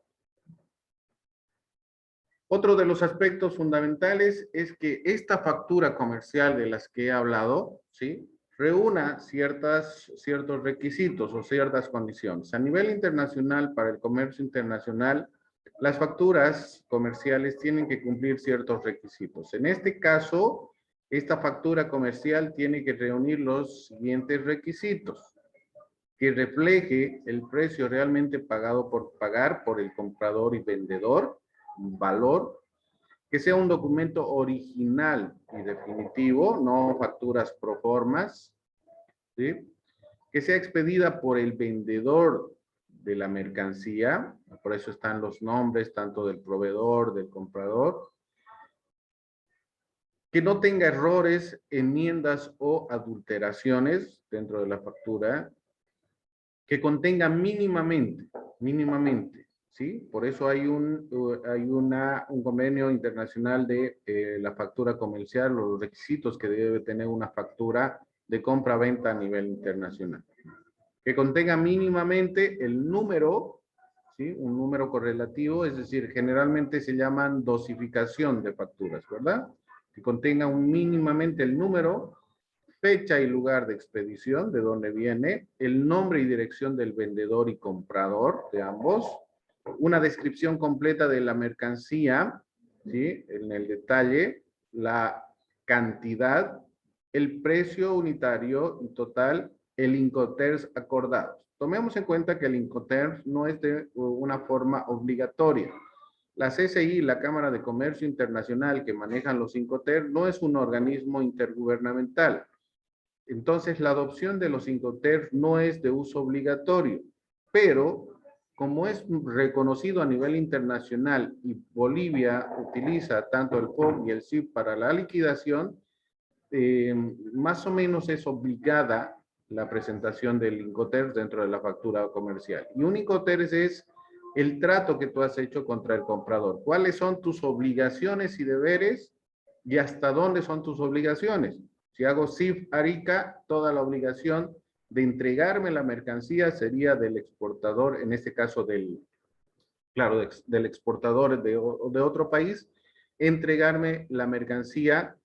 Otro de los aspectos fundamentales es que esta factura comercial de las que he hablado, ¿sí?, reúna ciertos requisitos o ciertas condiciones. A nivel internacional, para el comercio internacional, las facturas comerciales tienen que cumplir ciertos requisitos. En este caso, esta factura comercial tiene que reunir los siguientes requisitos: que refleje el precio realmente pagado por pagar por el comprador y vendedor, un valor, que sea un documento original y definitivo, no facturas pro formas, ¿sí?, que sea expedida por el vendedor de la mercancía, por eso están los nombres tanto del proveedor, del comprador, que no tenga errores, enmiendas o adulteraciones dentro de la factura, que contenga mínimamente, ¿sí? Por eso hay un convenio internacional de la factura comercial, los requisitos que debe tener una factura de compra-venta a nivel internacional. Que contenga mínimamente el número, ¿sí?, un número correlativo, es decir, generalmente se llaman dosificación de facturas, ¿verdad? Que contenga mínimamente el número, fecha y lugar de expedición, de dónde viene, el nombre y dirección del vendedor y comprador de ambos, una descripción completa de la mercancía, ¿sí?, en el detalle, la cantidad, el precio unitario y total, el Incoterms acordados. Tomemos en cuenta que el Incoterms no es de una forma obligatoria. La CCI, la Cámara de Comercio Internacional, que manejan los Incoterms, no es un organismo intergubernamental. Entonces, la adopción de los Incoterms no es de uso obligatorio, pero como es reconocido a nivel internacional y Bolivia utiliza tanto el POC y el CIP para la liquidación, más o menos es obligada la presentación del Incoterms dentro de la factura comercial. Y un Incoterms es el trato que tú has hecho contra el comprador. ¿Cuáles son tus obligaciones y deberes y hasta dónde son tus obligaciones? Si hago CIF Arica, toda la obligación de entregarme la mercancía sería del exportador, en este caso del exportador de otro país, entregarme la mercancía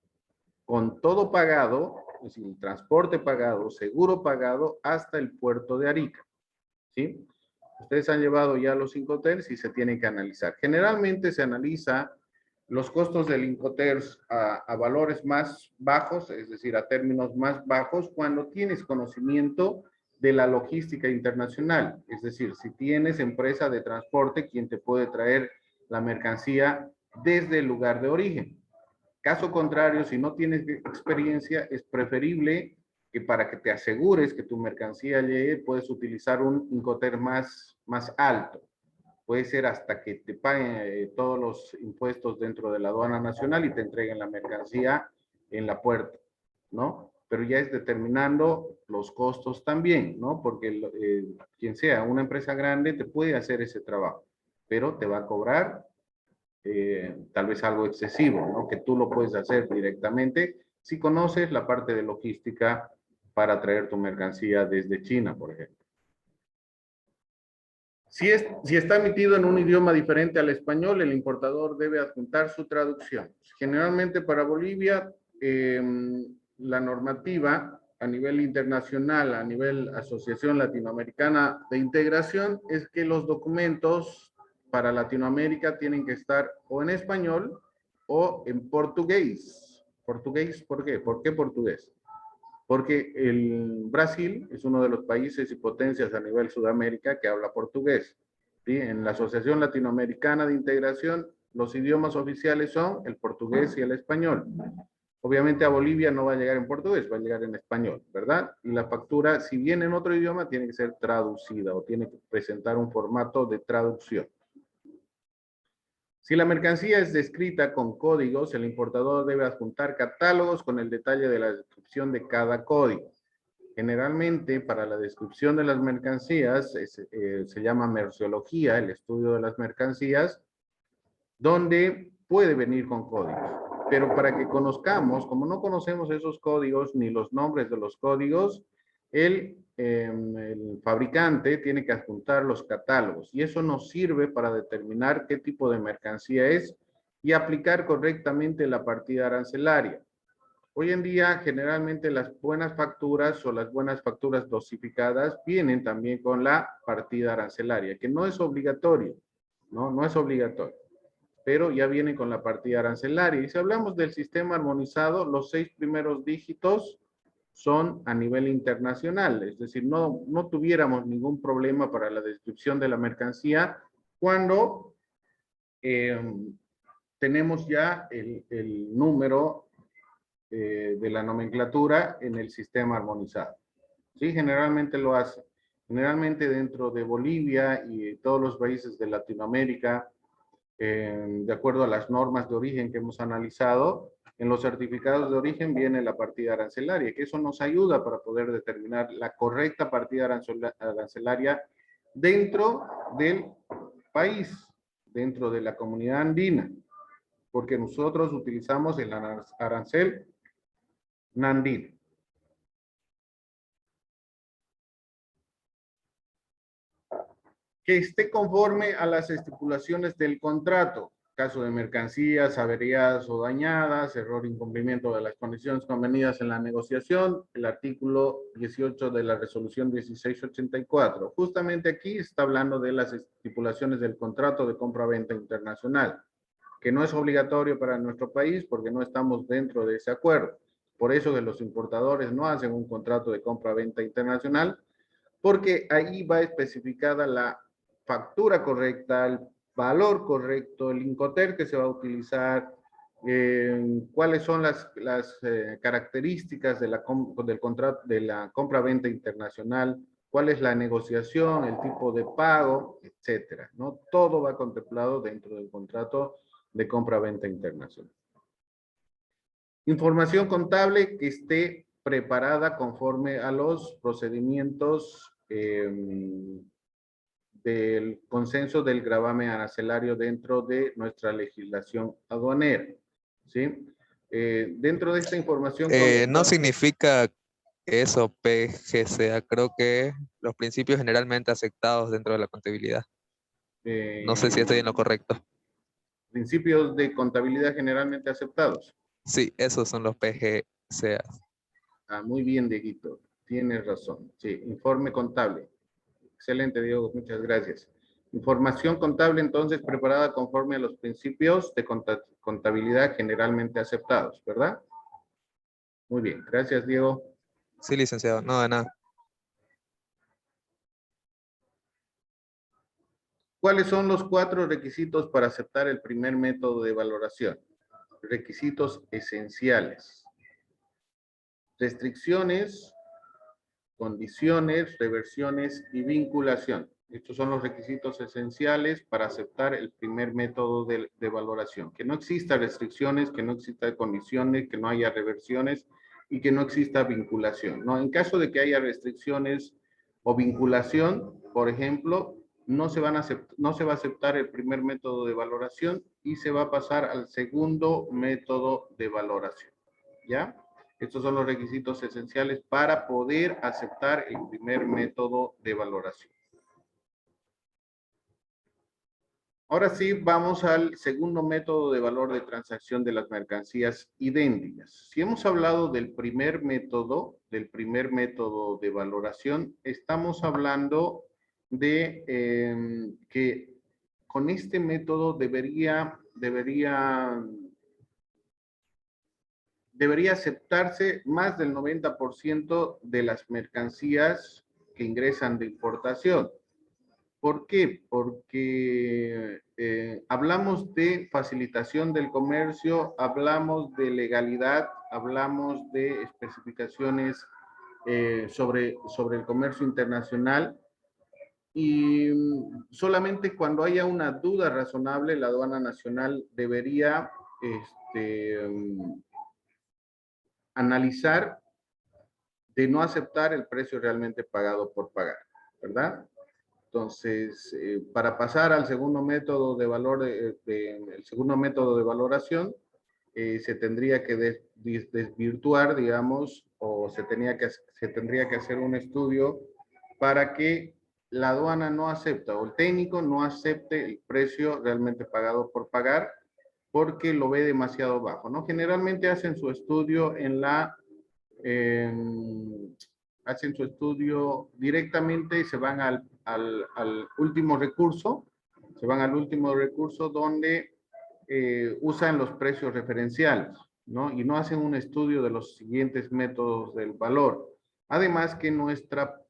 con todo pagado, es decir, el transporte pagado, seguro pagado, hasta el puerto de Arica, ¿sí? Ustedes han llevado ya los Incoterms y se tienen que analizar. Generalmente se analiza los costos del Incoterms a valores más bajos, es decir, a términos más bajos, cuando tienes conocimiento de la logística internacional. Es decir, si tienes empresa de transporte, quien te puede traer la mercancía desde el lugar de origen. Caso contrario, si no tienes experiencia, es preferible que para que te asegures que tu mercancía llegue, puedes utilizar un Incoterm más alto. Puede ser hasta que te paguen todos los impuestos dentro de la aduana nacional y te entreguen la mercancía en la puerta, ¿no? Pero ya es determinando los costos también, ¿no? Porque quien sea una empresa grande te puede hacer ese trabajo, pero te va a cobrar tal vez algo excesivo, ¿no? Que tú lo puedes hacer directamente si conoces la parte de logística para traer tu mercancía desde China, por ejemplo. Si está emitido en un idioma diferente al español, el importador debe adjuntar su traducción. Generalmente para Bolivia, la normativa a nivel internacional, a nivel Asociación Latinoamericana de Integración, es que los documentos para Latinoamérica tienen que estar o en español o en portugués. ¿Portugués por qué? ¿Por qué portugués? Porque el Brasil es uno de los países y potencias a nivel Sudamérica que habla portugués, ¿sí? En la Asociación Latinoamericana de Integración, los idiomas oficiales son el portugués y el español. Obviamente a Bolivia no va a llegar en portugués, va a llegar en español, ¿verdad? Y la factura, si viene en otro idioma, tiene que ser traducida o tiene que presentar un formato de traducción. Si la mercancía es descrita con códigos, el importador debe adjuntar catálogos con el detalle de la descripción de cada código. Generalmente, para la descripción de las mercancías, se llama merciología, el estudio de las mercancías, donde puede venir con códigos. Pero para que conozcamos, como no conocemos esos códigos ni los nombres de los códigos, el fabricante tiene que adjuntar los catálogos y eso nos sirve para determinar qué tipo de mercancía es y aplicar correctamente la partida arancelaria. Hoy en día, generalmente las buenas facturas o las buenas facturas dosificadas vienen también con la partida arancelaria, que no es obligatorio, ¿no? No es obligatorio, pero ya vienen con la partida arancelaria. Y si hablamos del sistema armonizado, los 6 primeros dígitos son a nivel internacional, es decir, no tuviéramos ningún problema para la descripción de la mercancía cuando tenemos ya el número de la nomenclatura en el sistema armonizado. Sí, generalmente lo hace. Generalmente dentro de Bolivia y todos los países de Latinoamérica, de acuerdo a las normas de origen que hemos analizado, en los certificados de origen viene la partida arancelaria, que eso nos ayuda para poder determinar la correcta partida arancelaria dentro del país, dentro de la comunidad andina, porque nosotros utilizamos el arancel nandino. Que esté conforme a las estipulaciones del contrato, caso de mercancías averiadas o dañadas, error, incumplimiento de las condiciones convenidas en la negociación, el artículo 18 de la resolución 1684. Justamente aquí está hablando de las estipulaciones del contrato de compra-venta internacional, que no es obligatorio para nuestro país porque no estamos dentro de ese acuerdo. Por eso que los importadores no hacen un contrato de compra-venta internacional, porque ahí va especificada la factura correcta, el valor correcto, el Incoterm que se va a utilizar, cuáles son las características de del contrato de la compra-venta internacional, cuál es la negociación, el tipo de pago, etcétera, ¿no? Todo va contemplado dentro del contrato de compra-venta internacional. Información contable que esté preparada conforme a los procedimientos del consenso del gravamen arancelario dentro de nuestra legislación aduanera, ¿sí? Dentro de esta información... No significa eso, PGCA. Creo que los principios generalmente aceptados dentro de la contabilidad. No sé si estoy en lo correcto. Principios de contabilidad generalmente aceptados. Sí, esos son los PGCA. Ah, muy bien, Dieguito. Tienes razón. Sí, informe contable. Excelente, Diego. Muchas gracias. Información contable, entonces, preparada conforme a los principios de contabilidad generalmente aceptados, ¿verdad? Muy bien. Gracias, Diego. Sí, licenciado. No, de nada. ¿Cuáles son los 4 requisitos para aceptar el primer método de valoración? Requisitos esenciales. Restricciones, condiciones, reversiones y vinculación. Estos son los requisitos esenciales para aceptar el primer método de valoración. Que no exista restricciones, que no exista condiciones, que no haya reversiones y que no exista vinculación, ¿no? En caso de que haya restricciones o vinculación, por ejemplo, no se va a aceptar el primer método de valoración y se va a pasar al segundo método de valoración, ¿ya? Estos son los requisitos esenciales para poder aceptar el primer método de valoración. Ahora sí, vamos al segundo método de valor de transacción de las mercancías idénticas. Si hemos hablado del primer método de valoración, estamos hablando de que con este método debería aceptarse más del 90% de las mercancías que ingresan de importación. ¿Por qué? Porque hablamos de facilitación del comercio, hablamos de legalidad, hablamos de especificaciones sobre el comercio internacional y solamente cuando haya una duda razonable, la aduana nacional debería analizar de no aceptar el precio realmente pagado por pagar, ¿verdad? Entonces, para pasar al segundo método de valor, el segundo método de valoración, se tendría que desvirtuar, digamos, o se tendría que hacer un estudio para que la aduana no acepta o el técnico no acepte el precio realmente pagado por pagar porque lo ve demasiado bajo, ¿no? Generalmente hacen su estudio hacen su estudio directamente y se van al último recurso, donde usan los precios referenciales, ¿no? Y no hacen un estudio de los siguientes métodos del valor. Además que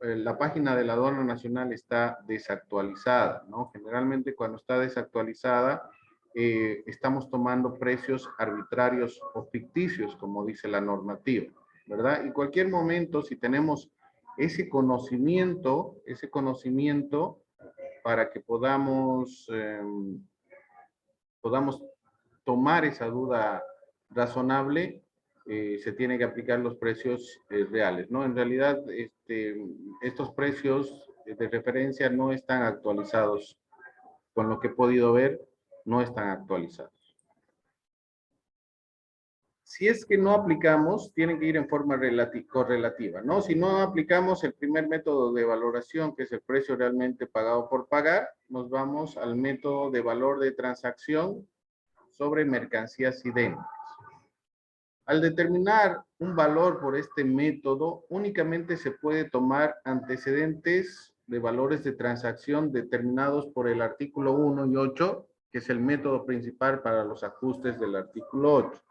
la página de la aduana nacional está desactualizada, ¿no? Generalmente cuando está desactualizada, estamos tomando precios arbitrarios o ficticios, como dice la normativa, ¿verdad? Y cualquier momento, si tenemos ese conocimiento para que podamos tomar esa duda razonable, se tiene que aplicar los precios reales, ¿no? En realidad, estos precios de referencia no están actualizados. Con lo que he podido ver, no están actualizados. Si es que no aplicamos, tienen que ir en forma correlativa, ¿no? Si no aplicamos el primer método de valoración, que es el precio realmente pagado por pagar, nos vamos al método de valor de transacción sobre mercancías idénticas. Al determinar un valor por este método, únicamente se puede tomar antecedentes de valores de transacción determinados por el artículo 1 y 8, que es el método principal para los ajustes del artículo 8.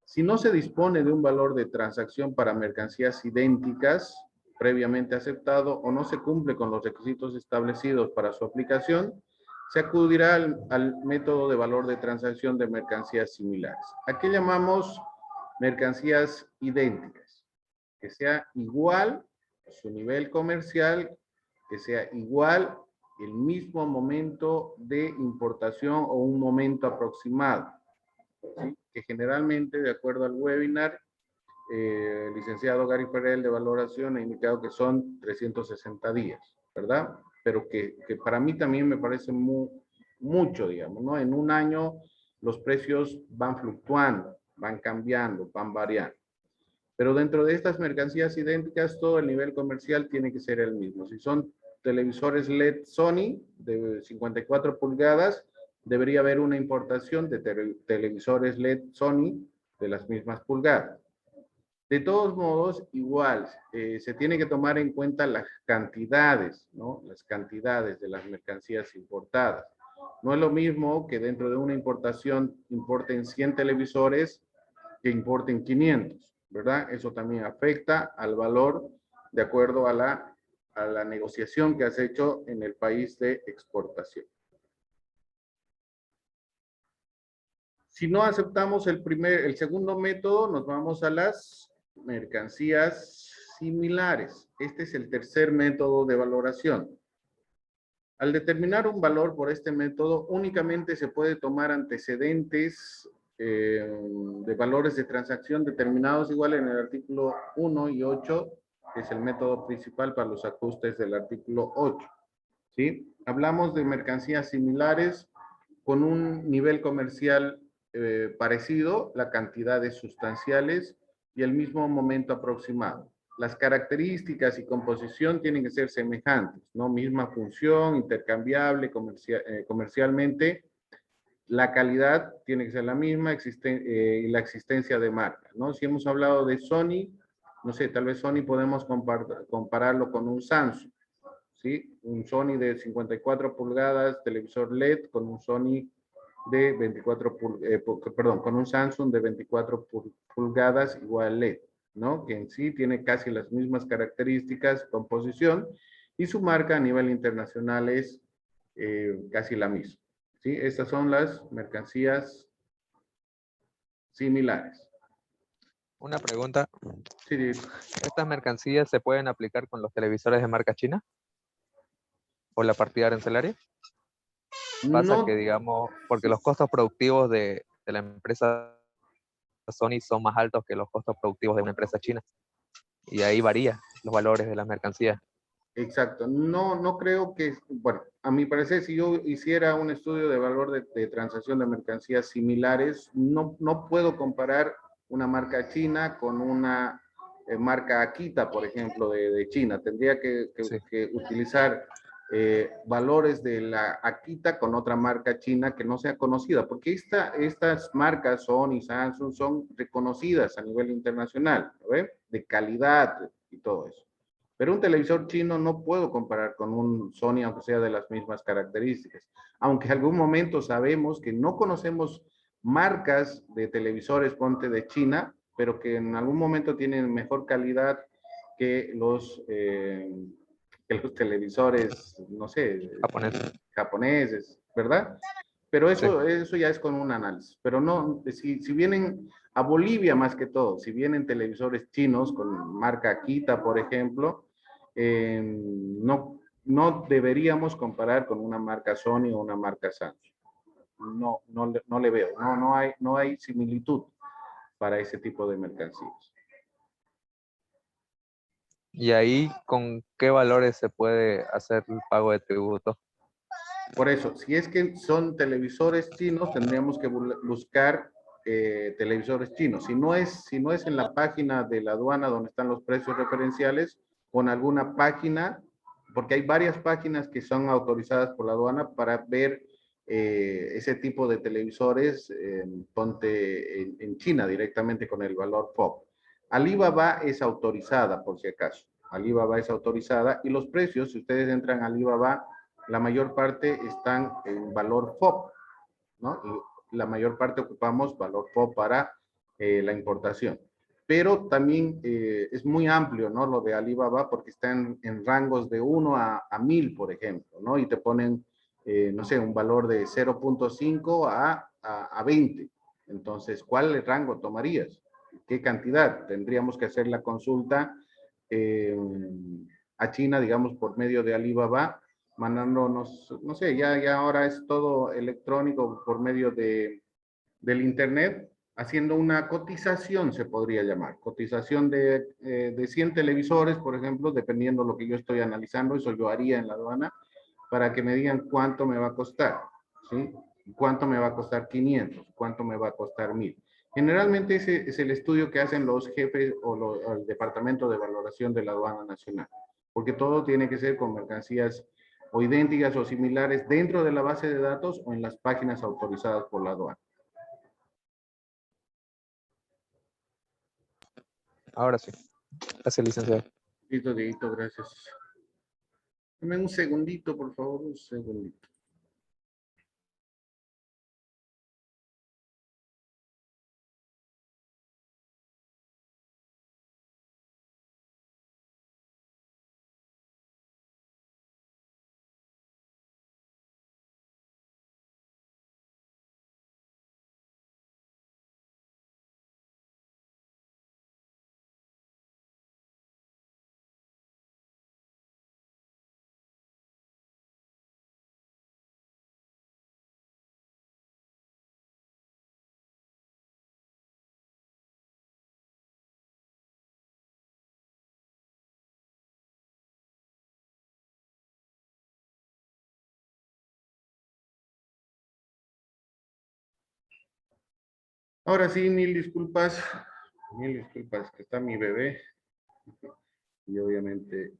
Si no se dispone de un valor de transacción para mercancías idénticas previamente aceptado o no se cumple con los requisitos establecidos para su aplicación, se acudirá al método de valor de transacción de mercancías similares. ¿A qué llamamos mercancías idénticas? Que sea igual su nivel comercial, que sea igual el mismo momento de importación o un momento aproximado, ¿sí? Que generalmente, de acuerdo al webinar, el licenciado Gary Ferrer de valoración ha indicado que son 360 días, ¿verdad? Pero que para mí también me parece mucho, digamos, ¿no? En un año los precios van fluctuando, van cambiando, van variando. Pero dentro de estas mercancías idénticas, todo el nivel comercial tiene que ser el mismo. Si son televisores LED Sony de 54 pulgadas, debería haber una importación de televisores LED Sony de las mismas pulgadas. De todos modos, igual, se tiene que tomar en cuenta las cantidades, ¿no? Las cantidades de las mercancías importadas. No es lo mismo que dentro de una importación importen 100 televisores que importen 500, ¿verdad? Eso también afecta al valor de acuerdo a la negociación que has hecho en el país de exportación. Si no aceptamos el segundo método, nos vamos a las mercancías similares. Este es el tercer método de valoración. Al determinar un valor por este método, únicamente se puede tomar antecedentes de valores de transacción determinados igual en el artículo 1 y 8, que es el método principal para los ajustes del artículo 8. ¿Sí? Hablamos de mercancías similares con un nivel comercial parecido, la cantidades sustanciales y el mismo momento aproximado. Las características y composición tienen que ser semejantes, ¿no? Misma función, intercambiable comercialmente. La calidad tiene que ser la misma y la existencia de marca, ¿no? Si hemos hablado de Sony, no sé, tal vez Sony podemos compararlo con un Samsung, ¿sí? Un Sony de 54 pulgadas, televisor LED, con un Sony de 24 perdón, con un Samsung de 24 pulgadas igual LED, ¿no? Que en sí tiene casi las mismas características, composición, y su marca a nivel internacional es casi la misma, ¿sí? Estas son las mercancías similares. Una pregunta. Sí, ¿Estas mercancías se pueden aplicar con los televisores de marca china? ¿O la partida arancelaria? Pasa no, que, digamos, porque los costos productivos de la empresa Sony son más altos que los costos productivos de una empresa china. Y ahí varía los valores de las mercancías. exacto. No creo que, bueno, a mi parecer, si yo hiciera un estudio de valor de transacción de mercancías similares, no puedo comparar una marca china con una marca Akita, por ejemplo, de China. Tendría que utilizar valores de la Akita con otra marca china que no sea conocida, porque estas marcas Sony, Samsung, son reconocidas a nivel internacional, ¿no? De calidad y todo eso. Pero un televisor chino no puedo comparar con un Sony, aunque sea de las mismas características. Aunque en algún momento sabemos que no conocemos marcas de televisores, ponte de China, pero que en algún momento tienen mejor calidad que los televisores, no sé, japoneses, ¿verdad? Pero eso ya es con un análisis. Pero no, si vienen a Bolivia más que todo, si vienen televisores chinos con marca Akita, por ejemplo, no deberíamos comparar con una marca Sony o una marca Samsung. No le veo, no hay similitud para ese tipo de mercancías. ¿Y ahí con qué valores se puede hacer el pago de tributo? Por eso, si es que son televisores chinos, tendríamos que buscar televisores chinos. Si no es en la página de la aduana donde están los precios referenciales, con alguna página, porque hay varias páginas que son autorizadas por la aduana para ver ese tipo de televisores, ponte en China directamente con el valor FOB. Alibaba es autorizada, por si acaso. Alibaba es autorizada y los precios, si ustedes entran a Alibaba, la mayor parte están en valor FOB, ¿no? Y la mayor parte ocupamos valor FOB para la importación. Pero también es muy amplio, ¿no? Lo de Alibaba, porque están en rangos de 1 a 1000, por ejemplo, ¿no? Y te ponen no sé, un valor de 0.5 a 20. Entonces, ¿cuál rango tomarías? ¿Qué cantidad? Tendríamos que hacer la consulta a China, digamos, por medio de Alibaba, mandándonos, no sé, ya ahora es todo electrónico por medio del Internet, haciendo una cotización, se podría llamar, cotización de 100 televisores, por ejemplo, dependiendo de lo que yo estoy analizando, eso yo haría en la aduana, para que me digan cuánto me va a costar, ¿sí? ¿Cuánto me va a costar 500? ¿Cuánto me va a costar 1000? Generalmente ese es el estudio que hacen los jefes o el departamento de valoración de la aduana nacional, porque todo tiene que ser con mercancías o idénticas o similares dentro de la base de datos o en las páginas autorizadas por la aduana. Ahora sí. Gracias, licenciado. Listo, Dieguito, gracias. Dame un segundito, por favor, un segundito. Ahora sí, mil disculpas, que está mi bebé y obviamente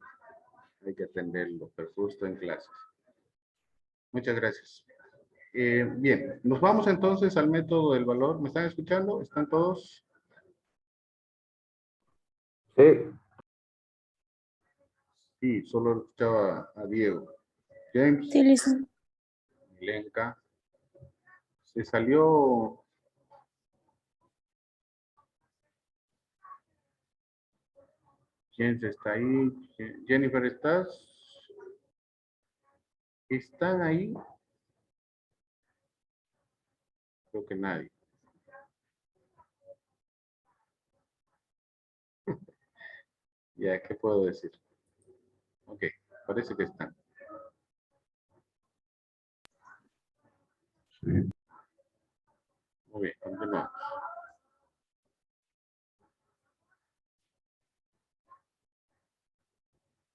hay que atenderlo, pero justo en clases. Muchas gracias. Bien, nos vamos entonces al método del valor. ¿Me están escuchando? ¿Están todos? Sí, Sí, solo escuchaba a Diego. James, Sí, listo. Milenka. Se salió. ¿Quién está ahí? Jennifer, ¿estás? ¿Están ahí? Creo que nadie. Ya, ¿qué puedo decir? Ok, parece que están. Muy bien, continuamos.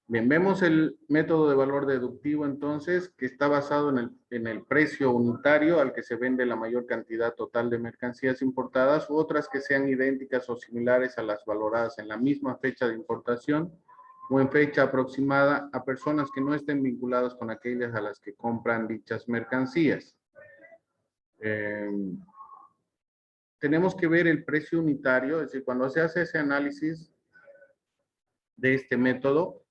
Bien, vemos el método de valor deductivo entonces, que está basado en el precio unitario al que se vende la mayor cantidad total de mercancías importadas u otras que sean idénticas o similares a las valoradas en la misma fecha de importación o en fecha aproximada a personas que no estén vinculadas con aquellas a las que compran dichas mercancías. Tenemos que ver el precio unitario, es decir, cuando se hace ese análisis de este método,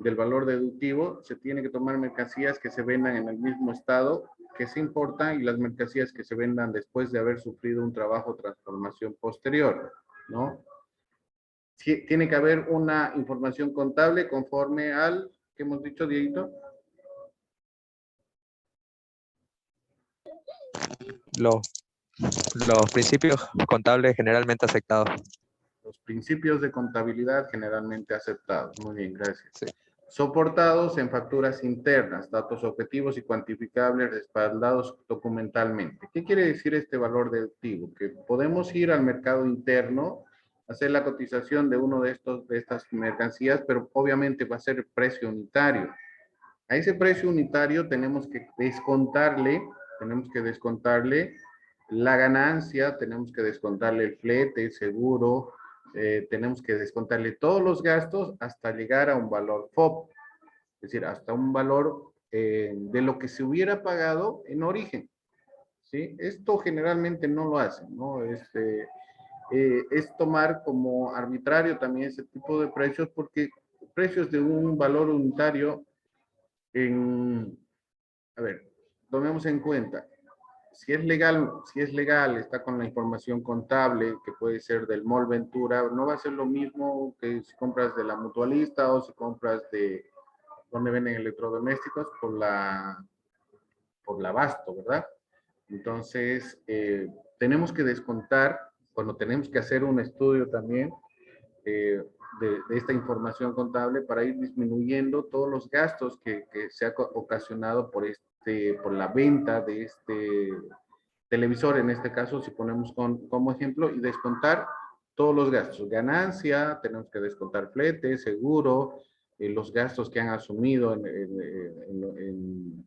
del valor deductivo, se tiene que tomar mercancías que se vendan en el mismo estado que se importan y las mercancías que se vendan después de haber sufrido un trabajo de transformación posterior, ¿no? Sí, tiene que haber una información contable conforme al que hemos dicho, Dieguito. Los principios contables generalmente aceptados. Los principios de contabilidad generalmente aceptados. Muy bien, gracias. Sí. Soportados en facturas internas, datos objetivos y cuantificables respaldados documentalmente. ¿Qué quiere decir este valor deductivo? Que podemos ir al mercado interno, hacer la cotización de uno de estas mercancías, pero obviamente va a ser el precio unitario. A ese precio unitario tenemos que descontarle la ganancia, tenemos que descontarle el flete, el seguro, tenemos que descontarle todos los gastos hasta llegar a un valor FOB, es decir, hasta un valor de lo que se hubiera pagado en origen, ¿sí? Esto generalmente no lo hacen, ¿no? Es tomar como arbitrario también ese tipo de precios porque precios de un valor unitario a ver, tomemos en cuenta, si es legal, está con la información contable, que puede ser del Mall Ventura, no va a ser lo mismo que si compras de la mutualista o si compras de donde venden electrodomésticos por el abasto, ¿verdad? Entonces, tenemos que descontar, cuando tenemos que hacer un estudio también de esta información contable para ir disminuyendo todos los gastos que se ha ocasionado por la venta de este televisor, en este caso, si ponemos como ejemplo, y descontar todos los gastos. Ganancia, tenemos que descontar flete, seguro, los gastos que han asumido en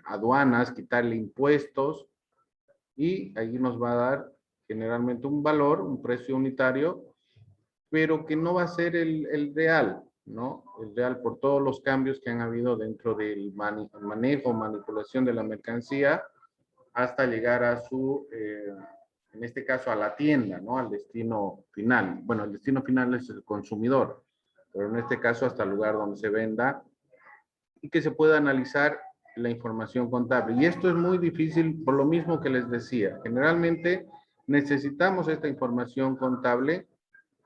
aduanas, quitarle impuestos, y ahí nos va a dar generalmente un valor, un precio unitario, pero que no va a ser el real, ¿no? El real por todos los cambios que han habido dentro del manejo, manipulación de la mercancía, hasta llegar a en este caso, a la tienda, ¿no? Al destino final. Bueno, el destino final es el consumidor, pero en este caso hasta el lugar donde se venda y que se pueda analizar la información contable. Y esto es muy difícil por lo mismo que les decía. Generalmente necesitamos esta información contable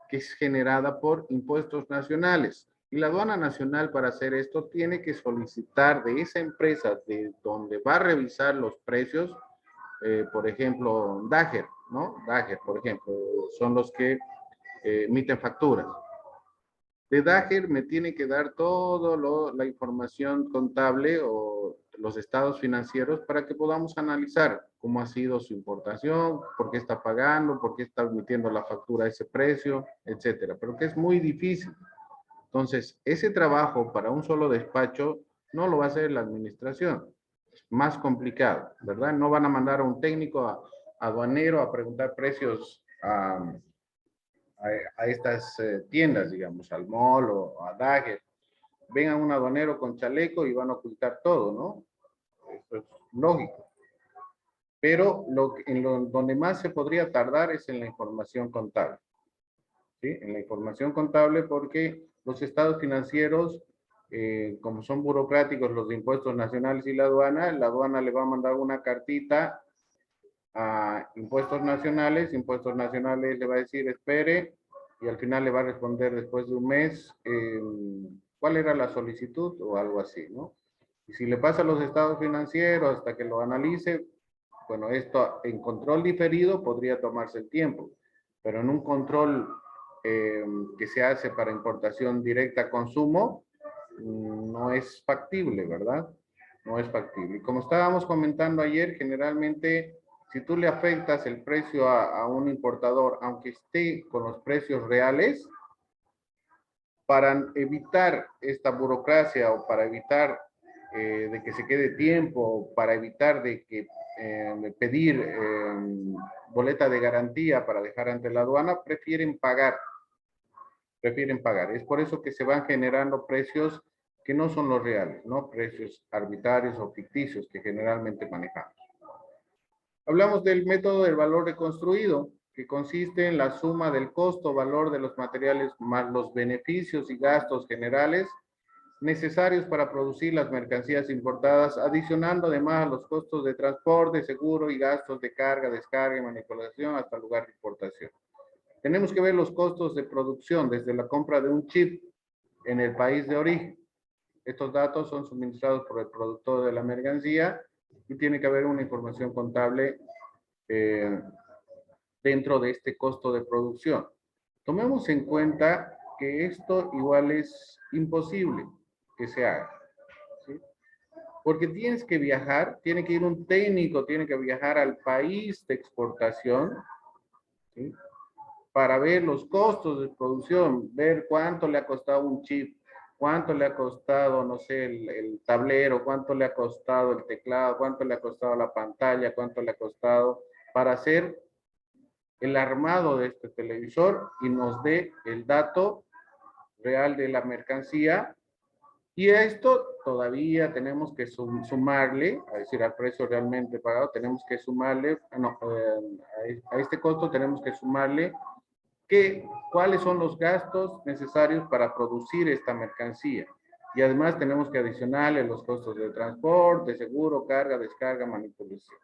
que es generada por impuestos nacionales. Y la aduana nacional, para hacer esto, tiene que solicitar de esa empresa de donde va a revisar los precios, por ejemplo, Dager, ¿no? Dager, por ejemplo, son los que emiten facturas. De Dager me tiene que dar toda la información contable o los estados financieros para que podamos analizar cómo ha sido su importación, por qué está pagando, por qué está emitiendo la factura a ese precio, etcétera. Pero que es muy difícil. Entonces, ese trabajo para un solo despacho no lo va a hacer la administración. Es más complicado, ¿verdad? No van a mandar a un técnico aduanero a preguntar precios a estas tiendas, digamos, al mall o a Dager. Vengan un aduanero con chaleco y van a ocultar todo, ¿no? Eso es lógico. Pero donde más se podría tardar es en la información contable. ¿Sí? En la información contable, porque los estados financieros, como son burocráticos los de impuestos nacionales y la aduana le va a mandar una cartita a impuestos nacionales le va a decir espere, y al final le va a responder después de un mes cuál era la solicitud o algo así, ¿no? Y si le pasa a los estados financieros hasta que lo analice, bueno, esto en control diferido podría tomarse el tiempo, pero en un control que se hace para importación directa a consumo, no es factible, ¿verdad? No es factible. Y como estábamos comentando ayer, generalmente, si tú le afectas el precio a un importador, aunque esté con los precios reales, para evitar esta burocracia o para evitar de que se quede tiempo, para evitar de que pedir boleta de garantía para dejar ante la aduana, prefieren pagar. Es por eso que se van generando precios que no son los reales, ¿no? Precios arbitrarios o ficticios que generalmente manejamos. Hablamos del método del valor reconstruido, que consiste en la suma del costo-valor de los materiales más los beneficios y gastos generales necesarios para producir las mercancías importadas, adicionando además los costos de transporte, seguro y gastos de carga, descarga y manipulación hasta el lugar de importación. Tenemos que ver los costos de producción desde la compra de un chip en el país de origen. Estos datos son suministrados por el productor de la mercancía y tiene que haber una información contable dentro de este costo de producción. Tomemos en cuenta que esto igual es imposible que se haga, ¿sí? Porque tienes que viajar, tiene que ir un técnico, tiene que viajar al país de exportación, ¿sí? Para ver los costos de producción, ver cuánto le ha costado un chip, cuánto le ha costado, no sé, el tablero, cuánto le ha costado el teclado, cuánto le ha costado la pantalla, cuánto le ha costado para hacer el armado de este televisor y nos dé el dato real de la mercancía. Y a esto todavía tenemos que sumarle, es decir, al precio realmente pagado, tenemos que sumarle, a este costo tenemos que sumarle cuáles son los gastos necesarios para producir esta mercancía. Y además tenemos que adicionarle los costos de transporte, seguro, carga, descarga, manipulación.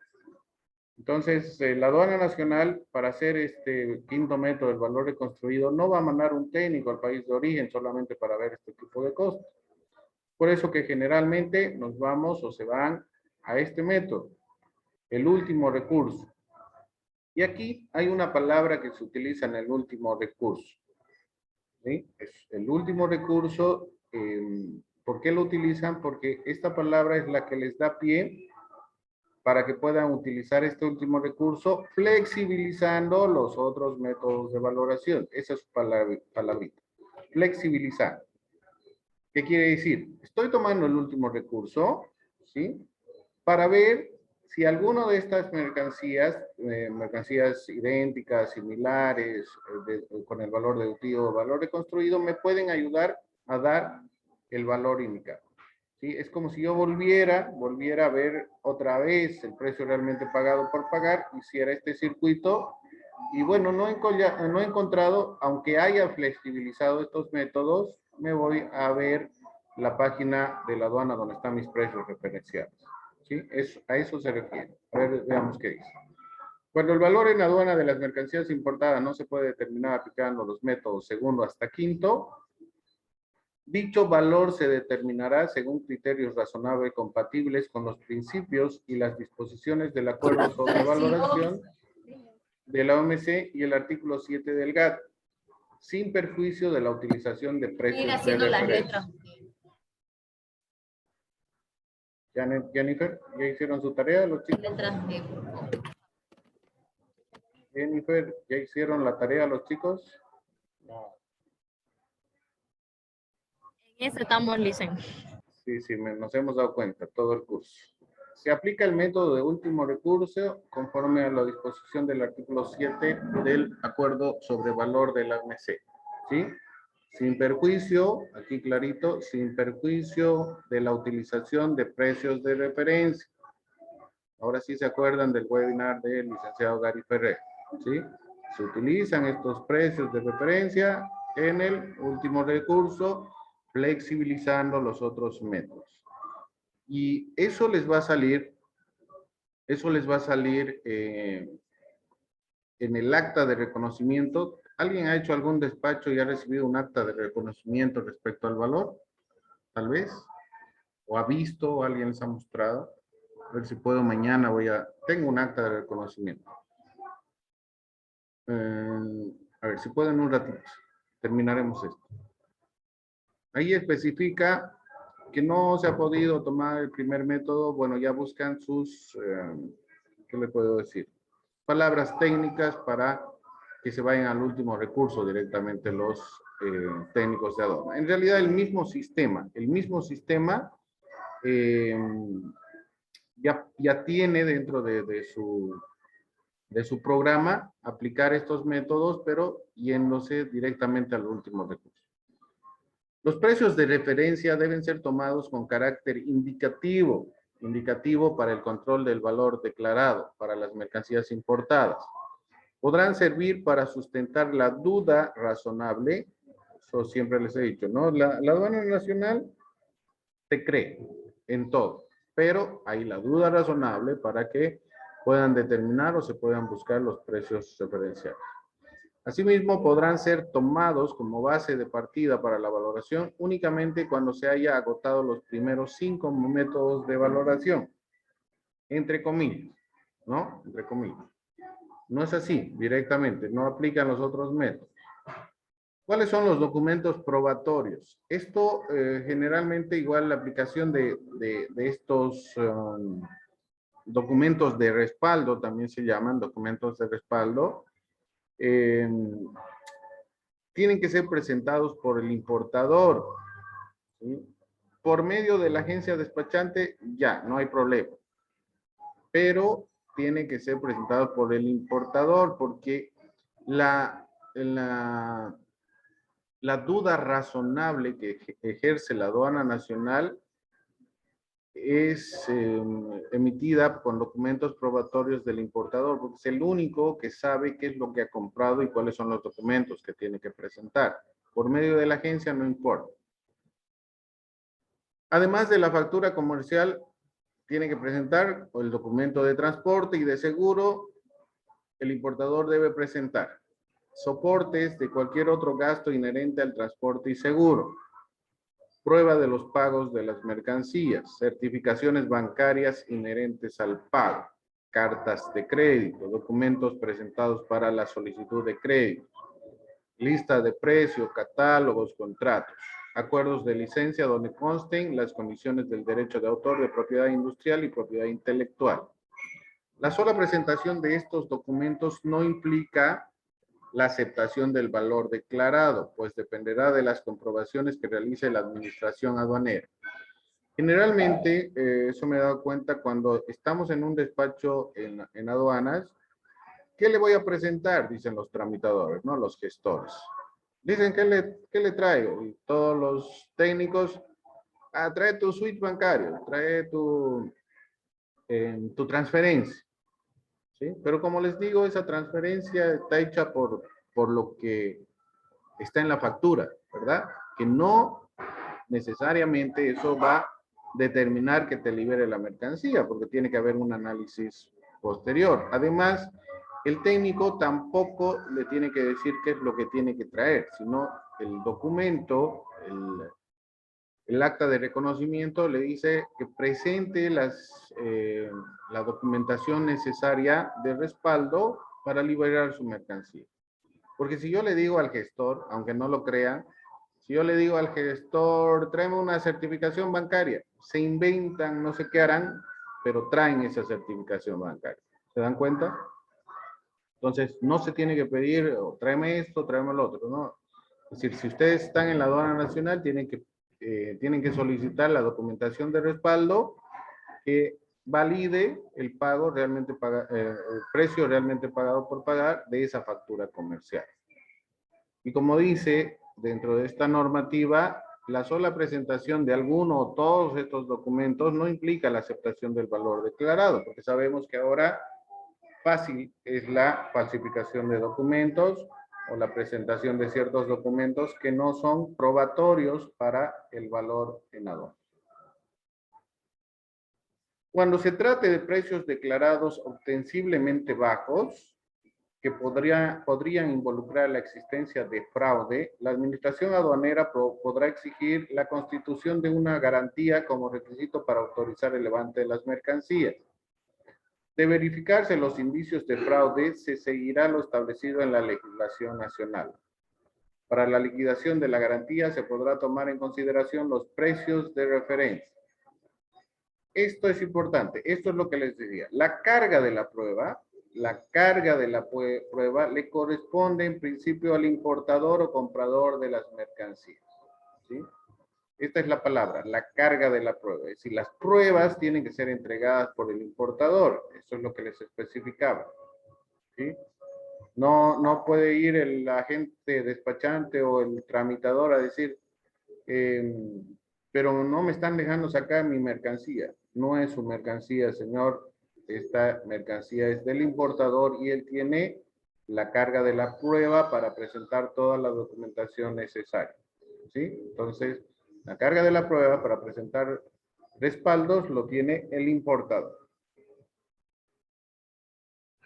Entonces, la aduana nacional, para hacer este quinto método del valor reconstruido, no va a mandar un técnico al país de origen solamente para ver este tipo de costos. Por eso que generalmente nos vamos o se van a este método, el último recurso. Y aquí hay una palabra que se utiliza en el último recurso. ¿Sí? Es el último recurso. ¿Por qué lo utilizan? Porque esta palabra es la que les da pie para que puedan utilizar este último recurso, flexibilizando los otros métodos de valoración. Esa es su palabrita. Flexibilizar. ¿Qué quiere decir? Estoy tomando el último recurso, ¿sí? Para ver si alguno de estas mercancías, mercancías idénticas, similares, con el valor deductivo o valor reconstruido, me pueden ayudar a dar el valor indicado. ¿Sí? Es como si yo volviera a ver otra vez el precio realmente pagado por pagar, hiciera este circuito, y bueno, no he encontrado, aunque haya flexibilizado estos métodos, me voy a ver la página de la aduana donde están mis precios referenciales. ¿Sí? A eso se refiere. A ver, veamos qué dice. Cuando el valor en aduana de las mercancías importadas no se puede determinar aplicando los métodos segundo hasta quinto, dicho valor se determinará según criterios razonables compatibles con los principios y las disposiciones del acuerdo sobre valoración de la OMC y el artículo 7 del GATT, sin perjuicio de la utilización de precios Ir de haciendo las referencia. letras. Jennifer, ¿ya hicieron su tarea los chicos? Letras de... Jennifer, ¿ya hicieron la tarea los chicos? No. En eso estamos, Licen. Sí, nos hemos dado cuenta, todo el curso. Se aplica el método de último recurso conforme a la disposición del artículo 7 del acuerdo sobre valor de la OMC. ¿Sí? Sin perjuicio, aquí clarito, sin perjuicio de la utilización de precios de referencia. Ahora sí se acuerdan del webinar del licenciado Gary Ferrer. ¿Sí? Se utilizan estos precios de referencia en el último recurso, flexibilizando los otros métodos. Y eso les va a salir, en el acta de reconocimiento. ¿Alguien ha hecho algún despacho y ha recibido un acta de reconocimiento respecto al valor? Tal vez. ¿O ha visto o alguien les ha mostrado? A ver si puedo mañana tengo un acta de reconocimiento. A ver si puedo en un ratito. Terminaremos esto. Ahí especifica que no se ha podido tomar el primer método. Bueno, ya buscan sus, ¿qué le puedo decir? Palabras técnicas para que se vayan al último recurso directamente los técnicos de aduana. En realidad el mismo sistema ya tiene dentro de su programa aplicar estos métodos, pero yéndose directamente al último recurso. Los precios de referencia deben ser tomados con carácter indicativo para el control del valor declarado para las mercancías importadas. Podrán servir para sustentar la duda razonable, eso siempre les he dicho, ¿no? La aduana nacional te cree en todo, pero hay la duda razonable para que puedan determinar o se puedan buscar los precios referenciales. Asimismo, podrán ser tomados como base de partida para la valoración únicamente cuando se haya agotado los primeros 5 métodos de valoración, entre comillas, ¿no? Entre comillas. No es así, directamente, no aplican los otros métodos. ¿Cuáles son los documentos probatorios? Esto generalmente igual la aplicación de estos documentos de respaldo, también se llaman documentos de respaldo, tienen que ser presentados por el importador, ¿sí? Por medio de la agencia despachante, ya, no hay problema. Pero tiene que ser presentado por el importador, porque la duda razonable que ejerce la aduana nacional es emitida con documentos probatorios del importador, porque es el único que sabe qué es lo que ha comprado y cuáles son los documentos que tiene que presentar. Por medio de la agencia no importa. Además de la factura comercial, tiene que presentar el documento de transporte y de seguro. El importador debe presentar soportes de cualquier otro gasto inherente al transporte y seguro. prueba de los pagos de las mercancías, certificaciones bancarias inherentes al pago, cartas de crédito, documentos presentados para la solicitud de crédito, lista de precios, catálogos, contratos, acuerdos de licencia donde consten las condiciones del derecho de autor de propiedad industrial y propiedad intelectual. La sola presentación de estos documentos no implica la aceptación del valor declarado, pues dependerá de las comprobaciones que realice la administración aduanera. Generalmente, eso me he dado cuenta cuando estamos en un despacho en aduanas. ¿Qué le voy a presentar? Dicen los tramitadores, ¿no? Los gestores. Dicen, ¿qué le traigo? Y todos los técnicos, trae tu switch bancario, trae tu transferencia. ¿Sí? Pero como les digo, esa transferencia está hecha por lo que está en la factura, ¿verdad? Que no necesariamente eso va a determinar que te libere la mercancía, porque tiene que haber un análisis posterior. Además, el técnico tampoco le tiene que decir qué es lo que tiene que traer, sino el documento, el acta de reconocimiento le dice que presente la documentación necesaria de respaldo para liberar su mercancía. Porque si yo le digo al gestor, aunque no lo crea, si yo le digo al gestor, tráeme una certificación bancaria, se inventan, no sé qué harán, pero traen esa certificación bancaria. ¿Se dan cuenta? Entonces, no se tiene que pedir, tráeme esto, tráeme lo otro, ¿no? Es decir, si ustedes están en la aduana nacional, tienen que solicitar la documentación de respaldo que valide el pago realmente el precio realmente pagado por pagar de esa factura comercial. Y como dice, dentro de esta normativa, la sola presentación de alguno o todos estos documentos no implica la aceptación del valor declarado, porque sabemos que ahora fácil es la falsificación de documentos o la presentación de ciertos documentos que no son probatorios para el valor en aduana. Cuando se trate de precios declarados ostensiblemente bajos, que podrían involucrar la existencia de fraude, la administración aduanera podrá exigir la constitución de una garantía como requisito para autorizar el levante de las mercancías. De verificarse los indicios de fraude, se seguirá lo establecido en la legislación nacional. Para la liquidación de la garantía se podrá tomar en consideración los precios de referencia. Esto es importante, esto es lo que les decía. La carga de la prueba le corresponde en principio al importador o comprador de las mercancías. ¿Sí? Esta es la palabra, la carga de la prueba. Es decir, las pruebas tienen que ser entregadas por el importador. Eso es lo que les especificaba. ¿Sí? No puede ir el agente despachante o el tramitador a decir, pero no me están dejando sacar mi mercancía. No es su mercancía, señor. Esta mercancía es del importador y él tiene la carga de la prueba para presentar toda la documentación necesaria. ¿Sí? Entonces, la carga de la prueba para presentar respaldos lo tiene el importador.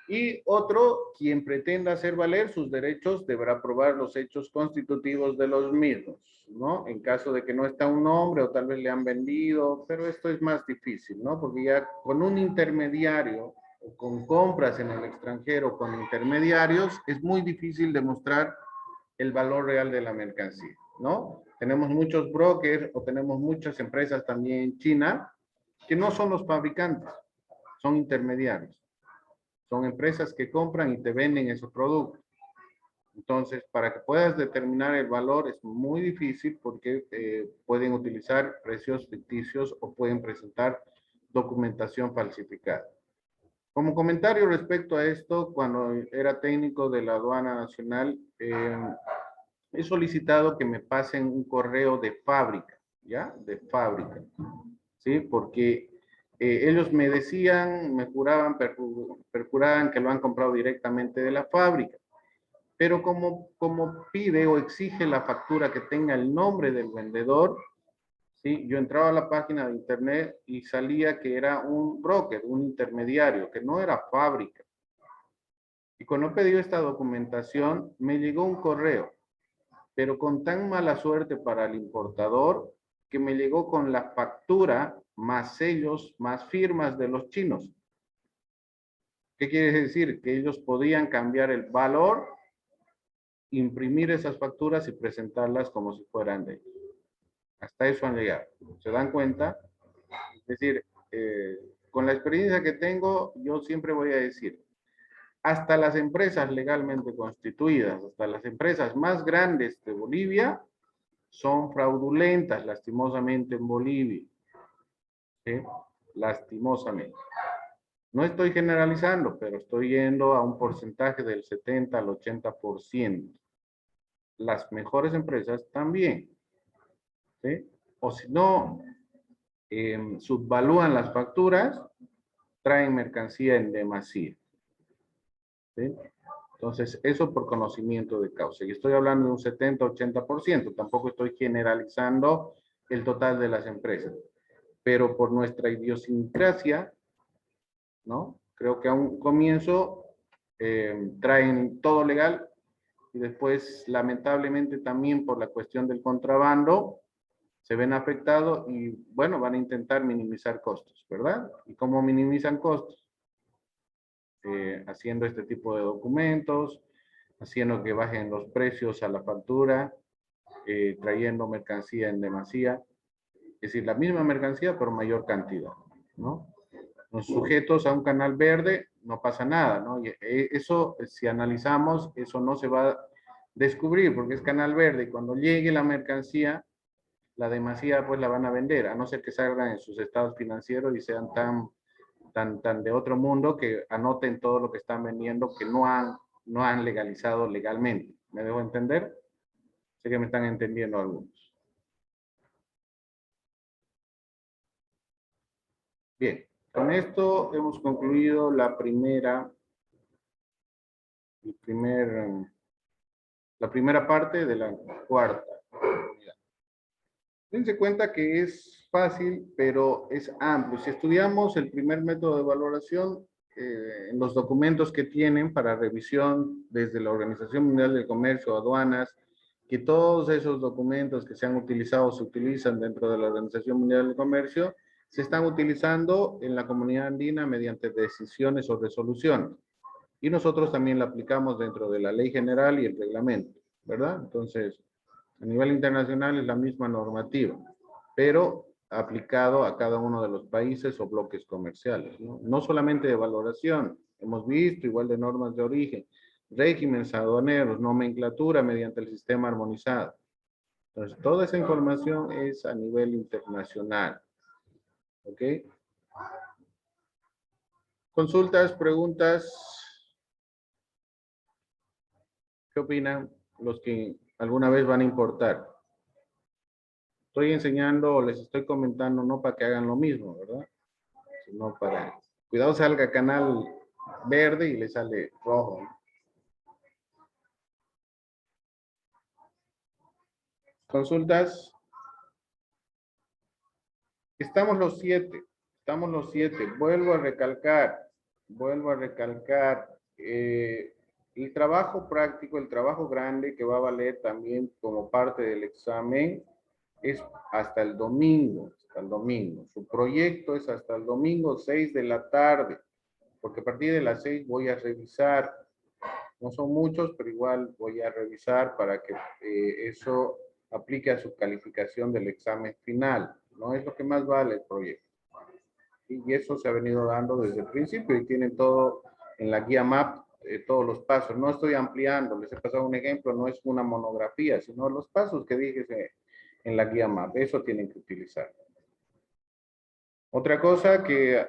Y otro, quien pretenda hacer valer sus derechos deberá probar los hechos constitutivos de los mismos, ¿no? En caso de que no está un nombre o tal vez le han vendido, pero esto es más difícil, ¿no? Porque ya con un intermediario o con compras en el extranjero con intermediarios es muy difícil demostrar el valor real de la mercancía, ¿no? Tenemos muchos brokers o tenemos muchas empresas también en China que no son los fabricantes, son intermediarios. Son empresas que compran y te venden esos productos. Entonces, para que puedas determinar el valor es muy difícil porque pueden utilizar precios ficticios o pueden presentar documentación falsificada. Como comentario respecto a esto, cuando era técnico de la aduana nacional, he solicitado que me pasen un correo de fábrica, ¿ya? De fábrica, ¿sí? Porque ellos me decían, me juraban, perjuraban que lo han comprado directamente de la fábrica. Pero como pide o exige la factura que tenga el nombre del vendedor, ¿sí? Yo entraba a la página de internet y salía que era un broker, un intermediario, que no era fábrica. Y cuando pedí esta documentación, me llegó un correo, pero con tan mala suerte para el importador, que me llegó con la factura, más sellos, más firmas de los chinos. ¿Qué quiere decir? Que ellos podían cambiar el valor, imprimir esas facturas y presentarlas como si fueran de ellos. Hasta eso han llegado. ¿Se dan cuenta? Es decir, con la experiencia que tengo, yo siempre voy a decir, hasta las empresas legalmente constituidas, hasta las empresas más grandes de Bolivia, son fraudulentas, lastimosamente, en Bolivia. ¿Sí? Lastimosamente. No estoy generalizando, pero estoy yendo a un porcentaje del 70 al 80%. Las mejores empresas también. ¿Sí? O si no, subvalúan las facturas, traen mercancía en demasía. ¿Sí? Entonces, eso por conocimiento de causa. Y estoy hablando de un 70-80%. Tampoco estoy generalizando el total de las empresas. Pero por nuestra idiosincrasia, ¿no? Creo que a un comienzo traen todo legal y después, lamentablemente, también por la cuestión del contrabando, se ven afectados y, bueno, van a intentar minimizar costos, ¿verdad? ¿Y cómo minimizan costos? Haciendo este tipo de documentos, haciendo que bajen los precios a la factura, trayendo mercancía en demasía, es decir, la misma mercancía por mayor cantidad, ¿no? Los sujetos a un canal verde, no pasa nada, ¿no? Y eso, si analizamos, eso no se va a descubrir porque es canal verde y cuando llegue la mercancía, la demasía pues la van a vender, a no ser que salgan en sus estados financieros y sean tan de otro mundo que anoten todo lo que están vendiendo que no han legalizado legalmente. ¿Me dejo entender? Sé que me están entendiendo algunos. Bien, con esto hemos concluido la primera parte de la cuarta unidad. Dense cuenta que es fácil, pero es amplio. Si estudiamos el primer método de valoración, en los documentos que tienen para revisión desde la Organización Mundial del Comercio, aduanas, que todos esos documentos que se han utilizado se utilizan dentro de la Organización Mundial del Comercio, se están utilizando en la comunidad andina mediante decisiones o resoluciones. Y nosotros también la aplicamos dentro de la ley general y el reglamento, ¿verdad? Entonces, a nivel internacional es la misma normativa, pero aplicado a cada uno de los países o bloques comerciales, ¿no? No solamente de valoración, hemos visto igual de normas de origen, regímenes aduaneros, nomenclatura mediante el sistema armonizado. Entonces, toda esa información es a nivel internacional. ¿Ok? Consultas, preguntas. ¿Qué opinan los que alguna vez van a importar? Estoy enseñando o les estoy comentando no para que hagan lo mismo, ¿verdad? Sino para... Cuidado salga canal verde y le sale rojo. Consultas. Estamos los 7. Estamos los 7. Vuelvo a recalcar. El trabajo práctico, el trabajo grande que va a valer también como parte del examen es hasta el domingo, Su proyecto es hasta el domingo 6 de la tarde, porque a partir de las 6 voy a revisar. No son muchos, pero igual voy a revisar para que eso aplique a su calificación del examen final. No es lo que más vale el proyecto. Y eso se ha venido dando desde el principio y tienen todo en la guía MAP, todos los pasos. No estoy ampliando, les he pasado un ejemplo, no es una monografía, sino los pasos que dije en la guía MAP. Eso tienen que utilizar. Otra cosa que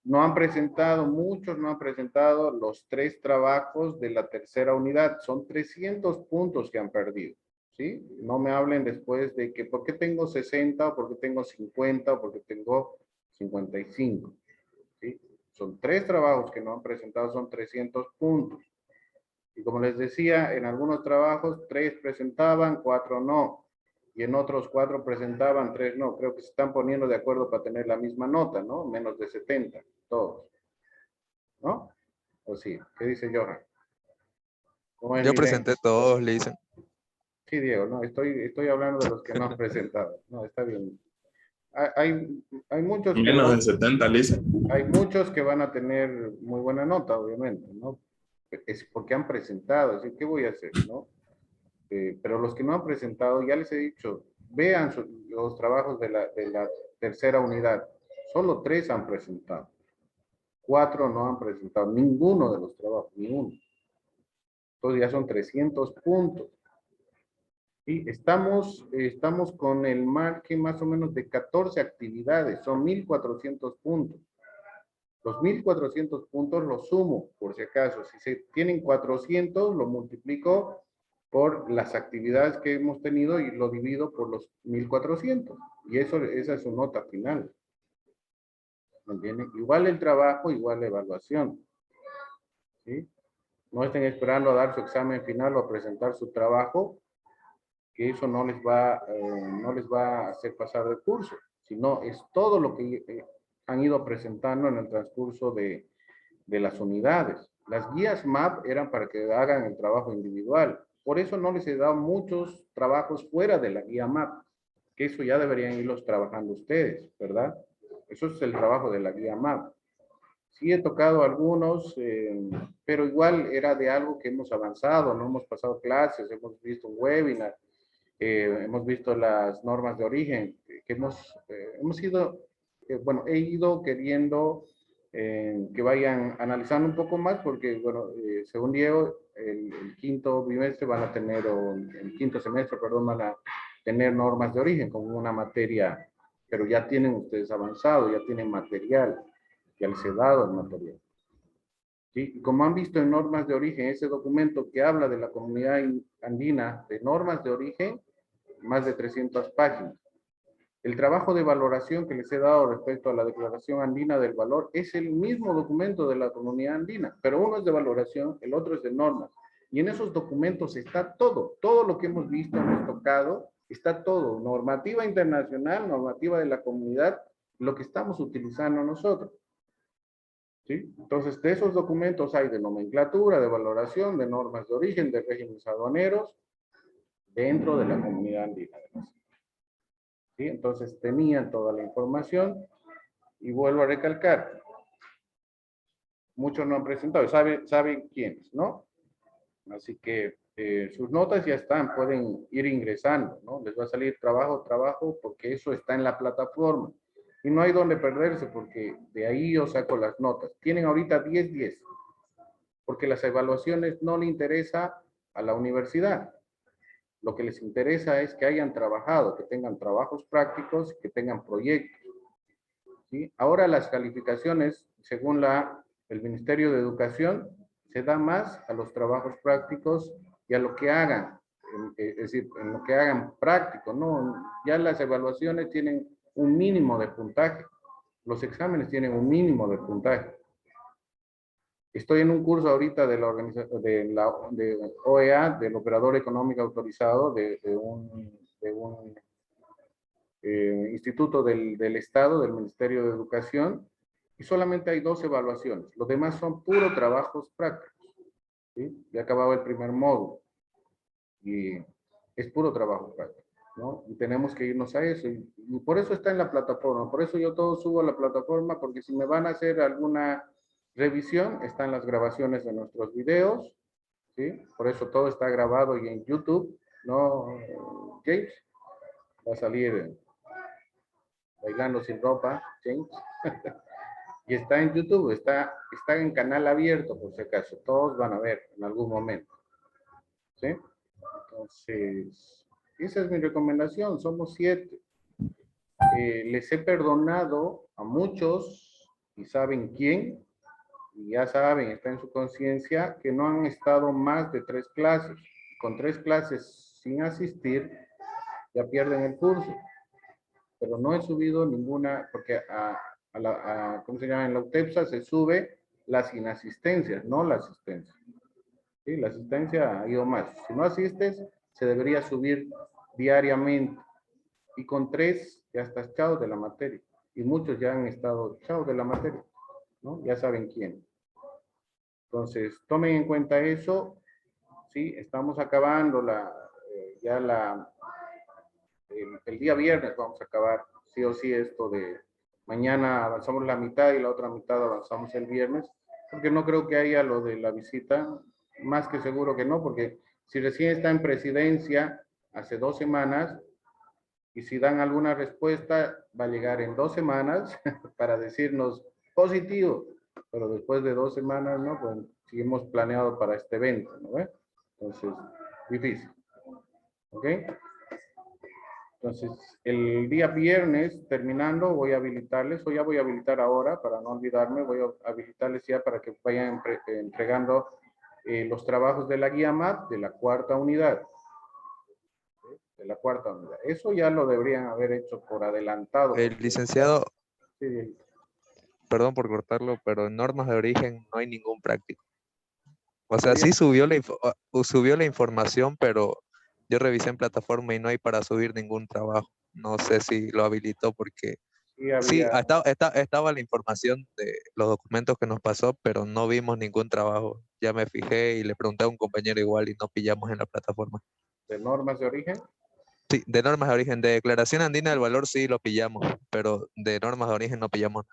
no han presentado, muchos no han presentado los 3 trabajos de la tercera unidad. Son 300 puntos que han perdido. ¿Sí? No me hablen después de que por qué tengo 60 o por qué tengo 50 o por qué tengo 55. ¿Sí? Son 3 trabajos que no han presentado, son 300 puntos. Y como les decía, en algunos trabajos 3 presentaban, 4 no. Y en otros 4 presentaban, 3 no. Creo que se están poniendo de acuerdo para tener la misma nota, ¿no? Menos de 70, todos. ¿No? ¿O sí? ¿Qué dice Johan? Yo presenté todos, le dicen. Sí, Diego, no, estoy hablando de los que no han presentado. No, está bien. Hay muchos que Menos de 70, Lisa. hay muchos que van a tener muy buena nota, obviamente, ¿no? Es porque han presentado, así ¿qué voy a hacer, no? Pero los que no han presentado, ya les he dicho, vean los trabajos de la tercera unidad. Solo 3 han presentado. 4 no han presentado ninguno de los trabajos, ni uno. Entonces ya son 300 puntos. Y estamos con el margen más o menos de 14 actividades, son 1.400 puntos. Los 1.400 puntos los sumo, por si acaso. Si se tienen 400, lo multiplico por las actividades que hemos tenido y lo divido por los 1.400. Y esa es su nota final. ¿Me entienden? Igual el trabajo, igual la evaluación. ¿Sí? No estén esperando a dar su examen final o a presentar su trabajo, que eso no les va a hacer pasar de curso, sino es todo lo que han ido presentando en el transcurso de las unidades. Las guías MAP eran para que hagan el trabajo individual. Por eso no les he dado muchos trabajos fuera de la guía MAP, que eso ya deberían irlos trabajando ustedes, ¿verdad? Eso es el trabajo de la guía MAP. Sí he tocado algunos, pero igual era de algo que hemos avanzado, no hemos pasado clases, hemos visto un webinar, hemos visto las normas de origen, que hemos ido, bueno, he ido queriendo que vayan analizando un poco más, porque, bueno, según Diego, el quinto bimestre van a tener, o el quinto semestre, perdón, van a tener normas de origen como una materia, pero ya tienen ustedes avanzado, ya tienen material, ya les he dado el material. ¿Sí? Y como han visto en normas de origen, ese documento que habla de la comunidad andina de normas de origen, más de 300 páginas. El trabajo de valoración que les he dado respecto a la Declaración Andina del Valor es el mismo documento de la comunidad andina, pero uno es de valoración, el otro es de normas. Y en esos documentos está todo lo que hemos visto, hemos tocado, está todo, normativa internacional, normativa de la comunidad, lo que estamos utilizando nosotros. ¿Sí? Entonces, de esos documentos hay de nomenclatura, de valoración, de normas de origen, de regímenes aduaneros, dentro de la comunidad andina. ¿Sí? Entonces, tenían toda la información y vuelvo a recalcar, muchos no han presentado, saben quiénes, ¿no? Así que sus notas ya están, pueden ir ingresando, ¿no? Les va a salir trabajo, porque eso está en la plataforma. Y no hay donde perderse, porque de ahí yo saco las notas. Tienen ahorita 10, porque las evaluaciones no le interesa a la universidad. Lo que les interesa es que hayan trabajado, que tengan trabajos prácticos, que tengan proyectos. ¿Sí? Ahora las calificaciones, según el Ministerio de Educación, se da más a los trabajos prácticos y a lo que hagan, es decir, en lo que hagan práctico, ¿no? Ya las evaluaciones tienen un mínimo de puntaje, los exámenes tienen un mínimo de puntaje. Estoy en un curso ahorita de la organización de OEA, del operador económico autorizado de un instituto del Estado, del Ministerio de Educación, y solamente hay 2 evaluaciones. Los demás son puros trabajos prácticos. ¿Sí? Ya acababa el primer módulo. Y es puro trabajo práctico, ¿no? Y tenemos que irnos a eso. Y por eso está en la plataforma. Por eso yo todo subo a la plataforma, porque si me van a hacer alguna revisión, están las grabaciones de nuestros videos. ¿Sí? Por eso todo está grabado y en YouTube, ¿no, James? Va a salir bailando sin ropa, James. Y está en YouTube, está en canal abierto, por si acaso. Todos van a ver en algún momento. ¿Sí? Entonces, esa es mi recomendación. Somos 7. Les he perdonado a muchos, y saben quién, y ya saben, está en su conciencia, que no han estado más de 3 clases. Con 3 clases sin asistir, ya pierden el curso. Pero no he subido ninguna, porque ¿cómo se llama? En la UTEPSA se sube las inasistencias, no la asistencia. ¿Sí? La asistencia ha ido más. Si no asistes, se debería subir diariamente. Y con 3 ya estás chao de la materia. Y muchos ya han estado chao de la materia, ¿no? Ya saben quién. Entonces, tomen en cuenta eso. Sí, estamos acabando ya el día viernes vamos a acabar, sí o sí, esto de mañana avanzamos la mitad y la otra mitad avanzamos el viernes, porque no creo que haya lo de la visita, más que seguro que no, porque si recién está en presidencia hace 2 semanas, y si dan alguna respuesta, va a llegar en 2 semanas para decirnos positivo, pero después de 2 semanas, ¿no? Pues seguimos planeado para este evento, ¿no? Entonces, difícil, ¿ok? Entonces, el día viernes, terminando, voy a habilitarles, o ya voy a habilitar ahora, para no olvidarme, voy a habilitarles ya para que vayan entregando los trabajos de la guía MAT de la cuarta unidad. De la cuarta unidad. Eso ya lo deberían haber hecho por adelantado. El licenciado, Sí, perdón por cortarlo, pero en normas de origen no hay ningún práctico. O sea, bien. sí subió la información, pero yo revisé en plataforma y no hay para subir ningún trabajo. No sé si lo habilitó porque Sí, sí, había, estaba la información de los documentos que nos pasó, pero no vimos ningún trabajo. Ya me fijé y le pregunté a un compañero igual y no pillamos en la plataforma. de normas de origen. Sí, de normas de origen, de declaración andina del valor sí lo pillamos, pero de normas de origen no pillamos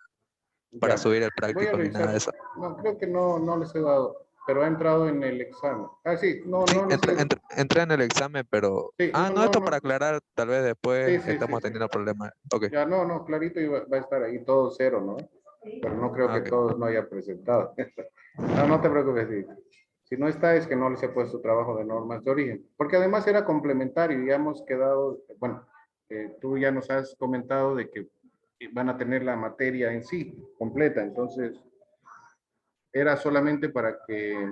para Ya, subir el voy a práctico ni nada revisar. de eso. No, creo que no les he dado, pero ha entrado en el examen. Ah, sí, Sí, no les he... entré en el examen, pero... Sí, Ah, no, esto para aclarar, tal vez después estamos sí. teniendo problemas. Ok, Ya, no, clarito va a estar ahí todo cero, ¿no? Pero no creo que ok. todos no haya presentado. No te preocupes, sí. Si no está, es que no les he puesto trabajo de normas de origen. Porque además era complementario y ya hemos quedado, bueno, tú ya nos has comentado de que van a tener la materia en sí completa. Entonces, era solamente para que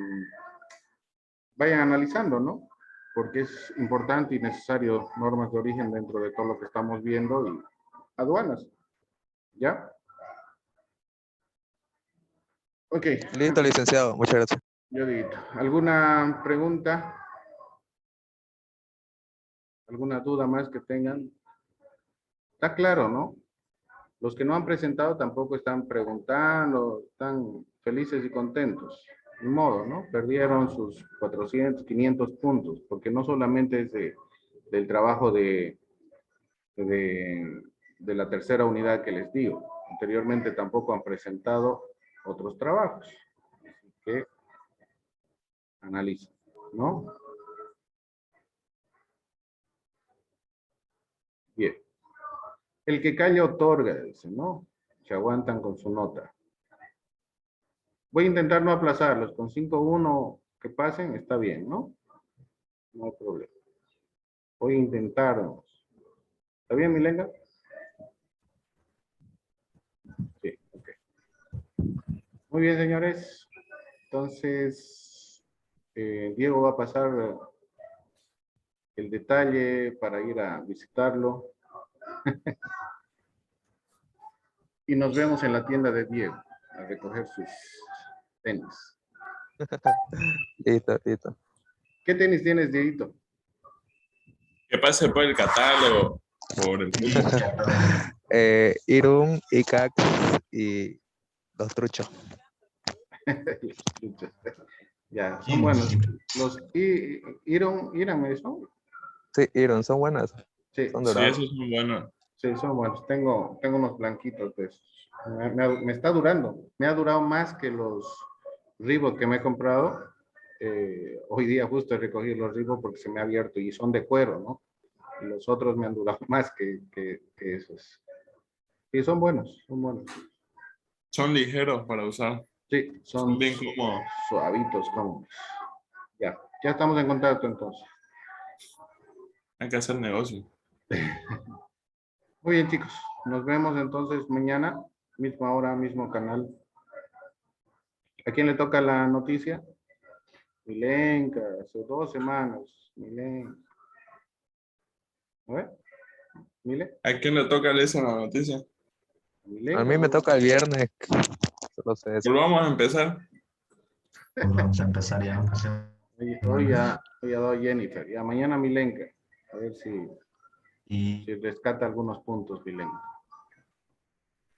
vayan analizando, ¿no? Porque es importante y necesario normas de origen dentro de todo lo que estamos viendo y aduanas, ¿ya? Ok, Listo, licenciado, muchas gracias. yo digo, ¿alguna pregunta? ¿Alguna duda más que tengan? Está claro, ¿no? Los que no han presentado tampoco están preguntando, están felices y contentos. Ni modo, ¿no? Perdieron sus 400, 500 puntos, porque no solamente es del trabajo de la tercera unidad que les digo. Anteriormente tampoco han presentado otros trabajos. Así que analicen, ¿no? Bien. El que calla otorga, dice, ¿no? Se aguantan con su nota. Voy a intentar no aplazarlos. Con 5-1 que pasen, está bien, ¿no? No hay problema. Voy a intentarnos. ¿Está bien, Milenga? Sí, ok. Muy bien, señores. Entonces, Diego va a pasar el detalle para ir a visitarlo. Y nos vemos en la tienda de Diego a recoger sus tenis. Listo, listo. ¿Qué tenis tienes, Dieguito? Que pase por el catálogo, por el Irún, Icax y los truchos. Ya, son buenos. Los Irán, ¿eso? Sí, Irún, son buenas. Sí, Son Sí, eso dorados. es muy bueno. sí, son buenos. Tengo unos blanquitos de esos. Me está durando. Me ha durado más que los Reebok que me he comprado. Hoy día justo he recogido los Reebok porque se me ha abierto y son de cuero, ¿no? Y los otros me han durado más que esos. Sí, son buenos, son buenos. Son ligeros para usar. Sí, Son son bien cómodos. suavitos, cómodos. Ya estamos en contacto entonces. Hay que hacer negocio. Muy bien, chicos. Nos vemos entonces mañana, misma hora, mismo canal. ¿A quién le toca la noticia? Milenka, hace 2 semanas. Milenka. A ver, Mile. ¿A quién le toca leer esa noticia? A Milenka. mí me toca el viernes. Solo sé eso. Volvamos a empezar. Vamos a empezar ya. Hoy ya ha dado Jennifer. Ya mañana Milenka. A ver si Y, rescata algunos puntos, Milenka.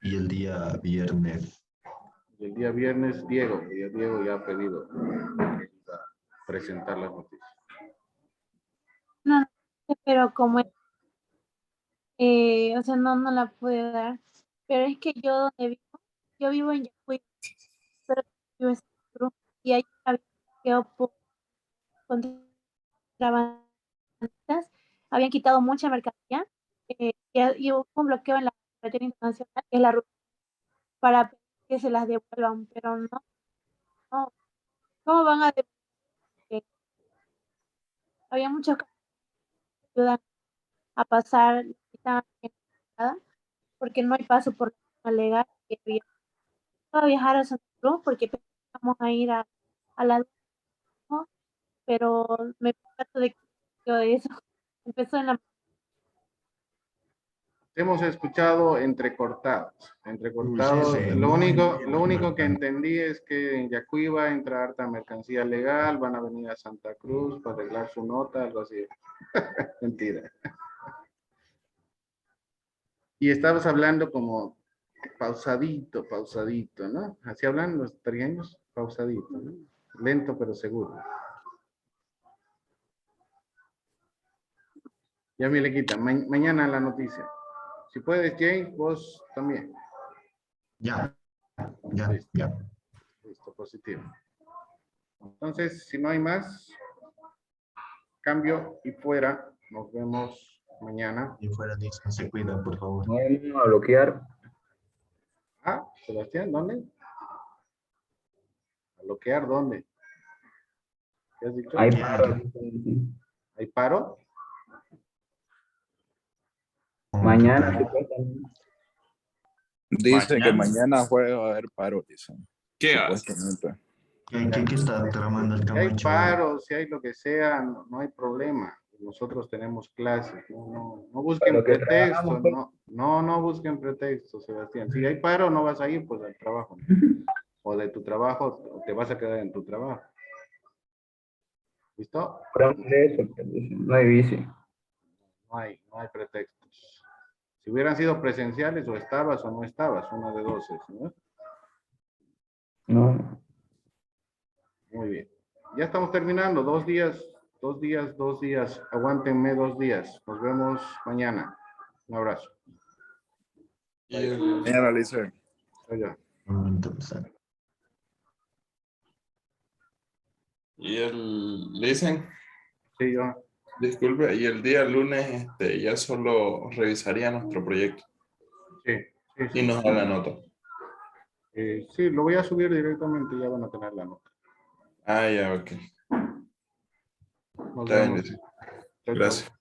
y el día viernes. Y el día viernes, Diego. Y Diego ya ha pedido presentar las noticias. pero como, o sea, no la pude dar. Pero es que yo donde vivo, yo vivo en Yacuy, pero vivo en Santa Cruz, y ahí había bloqueo por contrabandistas, habían quitado mucha mercancía, y hubo un bloqueo en la carretera internacional, que es la ruta, para que se las devuelvan, pero no, ¿cómo van a devolver? Había muchos que ayudan a pasar, estaban en entrada, porque no hay paso por la zona legal, que había a viajar a Santa Cruz porque pensamos a ir a la ¿no? Pero me percato de que eso empezó en la Hemos escuchado entrecortados. Lo único que entendí es que en Yacuiba entra harta mercancía legal, van a venir a Santa Cruz para arreglar su nota, algo así. Mentira. Y estabas hablando como pausadito, ¿no? Así hablan los trigueños, pausadito, ¿no? Lento pero seguro. Ya me le quitan. Mañana la noticia. Si puedes, James, vos también. Ya. Listo, positivo. Entonces, si no hay más, cambio y fuera. Nos vemos mañana. Y fuera, Dixon, se cuida, por favor. No, a bloquear. Ah, Sebastián, ¿dónde? ¿A bloquear dónde? ¿Qué has dicho? Hay ¿Qué? paro. ¿Hay paro? Mañana, Claro. supuestamente. Dicen que Mañana. mañana jueves va a haber paro, dicen. ¿Qué haces? Supuestamente. ¿Qué está tramando el Si hay Camacho? paro, si hay lo que sea, no hay problema. Nosotros tenemos clases. No busquen Lo que pretextos. trabajamos, pues. No busquen pretextos, Sebastián. Si hay paro, no vas a ir pues al trabajo, ¿no? O de tu trabajo, o te vas a quedar en tu trabajo. ¿Listo? Hablamos de eso, pues, dicen, no hay bici. No hay pretextos. Si hubieran sido presenciales, o estabas o no estabas, una de dos, ¿no? No. Muy bien. Ya estamos terminando. 2 días. Aguántenme 2 días. Nos vemos mañana. Un abrazo. Mañana, Lice. Soy yo. Y el, le dicen, Sí, yo. disculpe, y el día lunes ya solo revisaría nuestro proyecto Sí, y nos da la nota. sí, lo voy a subir directamente y ya van a tener la nota. Ah, ya, ok. Nos Está bien, vemos. Lice. Chao, chao. Gracias.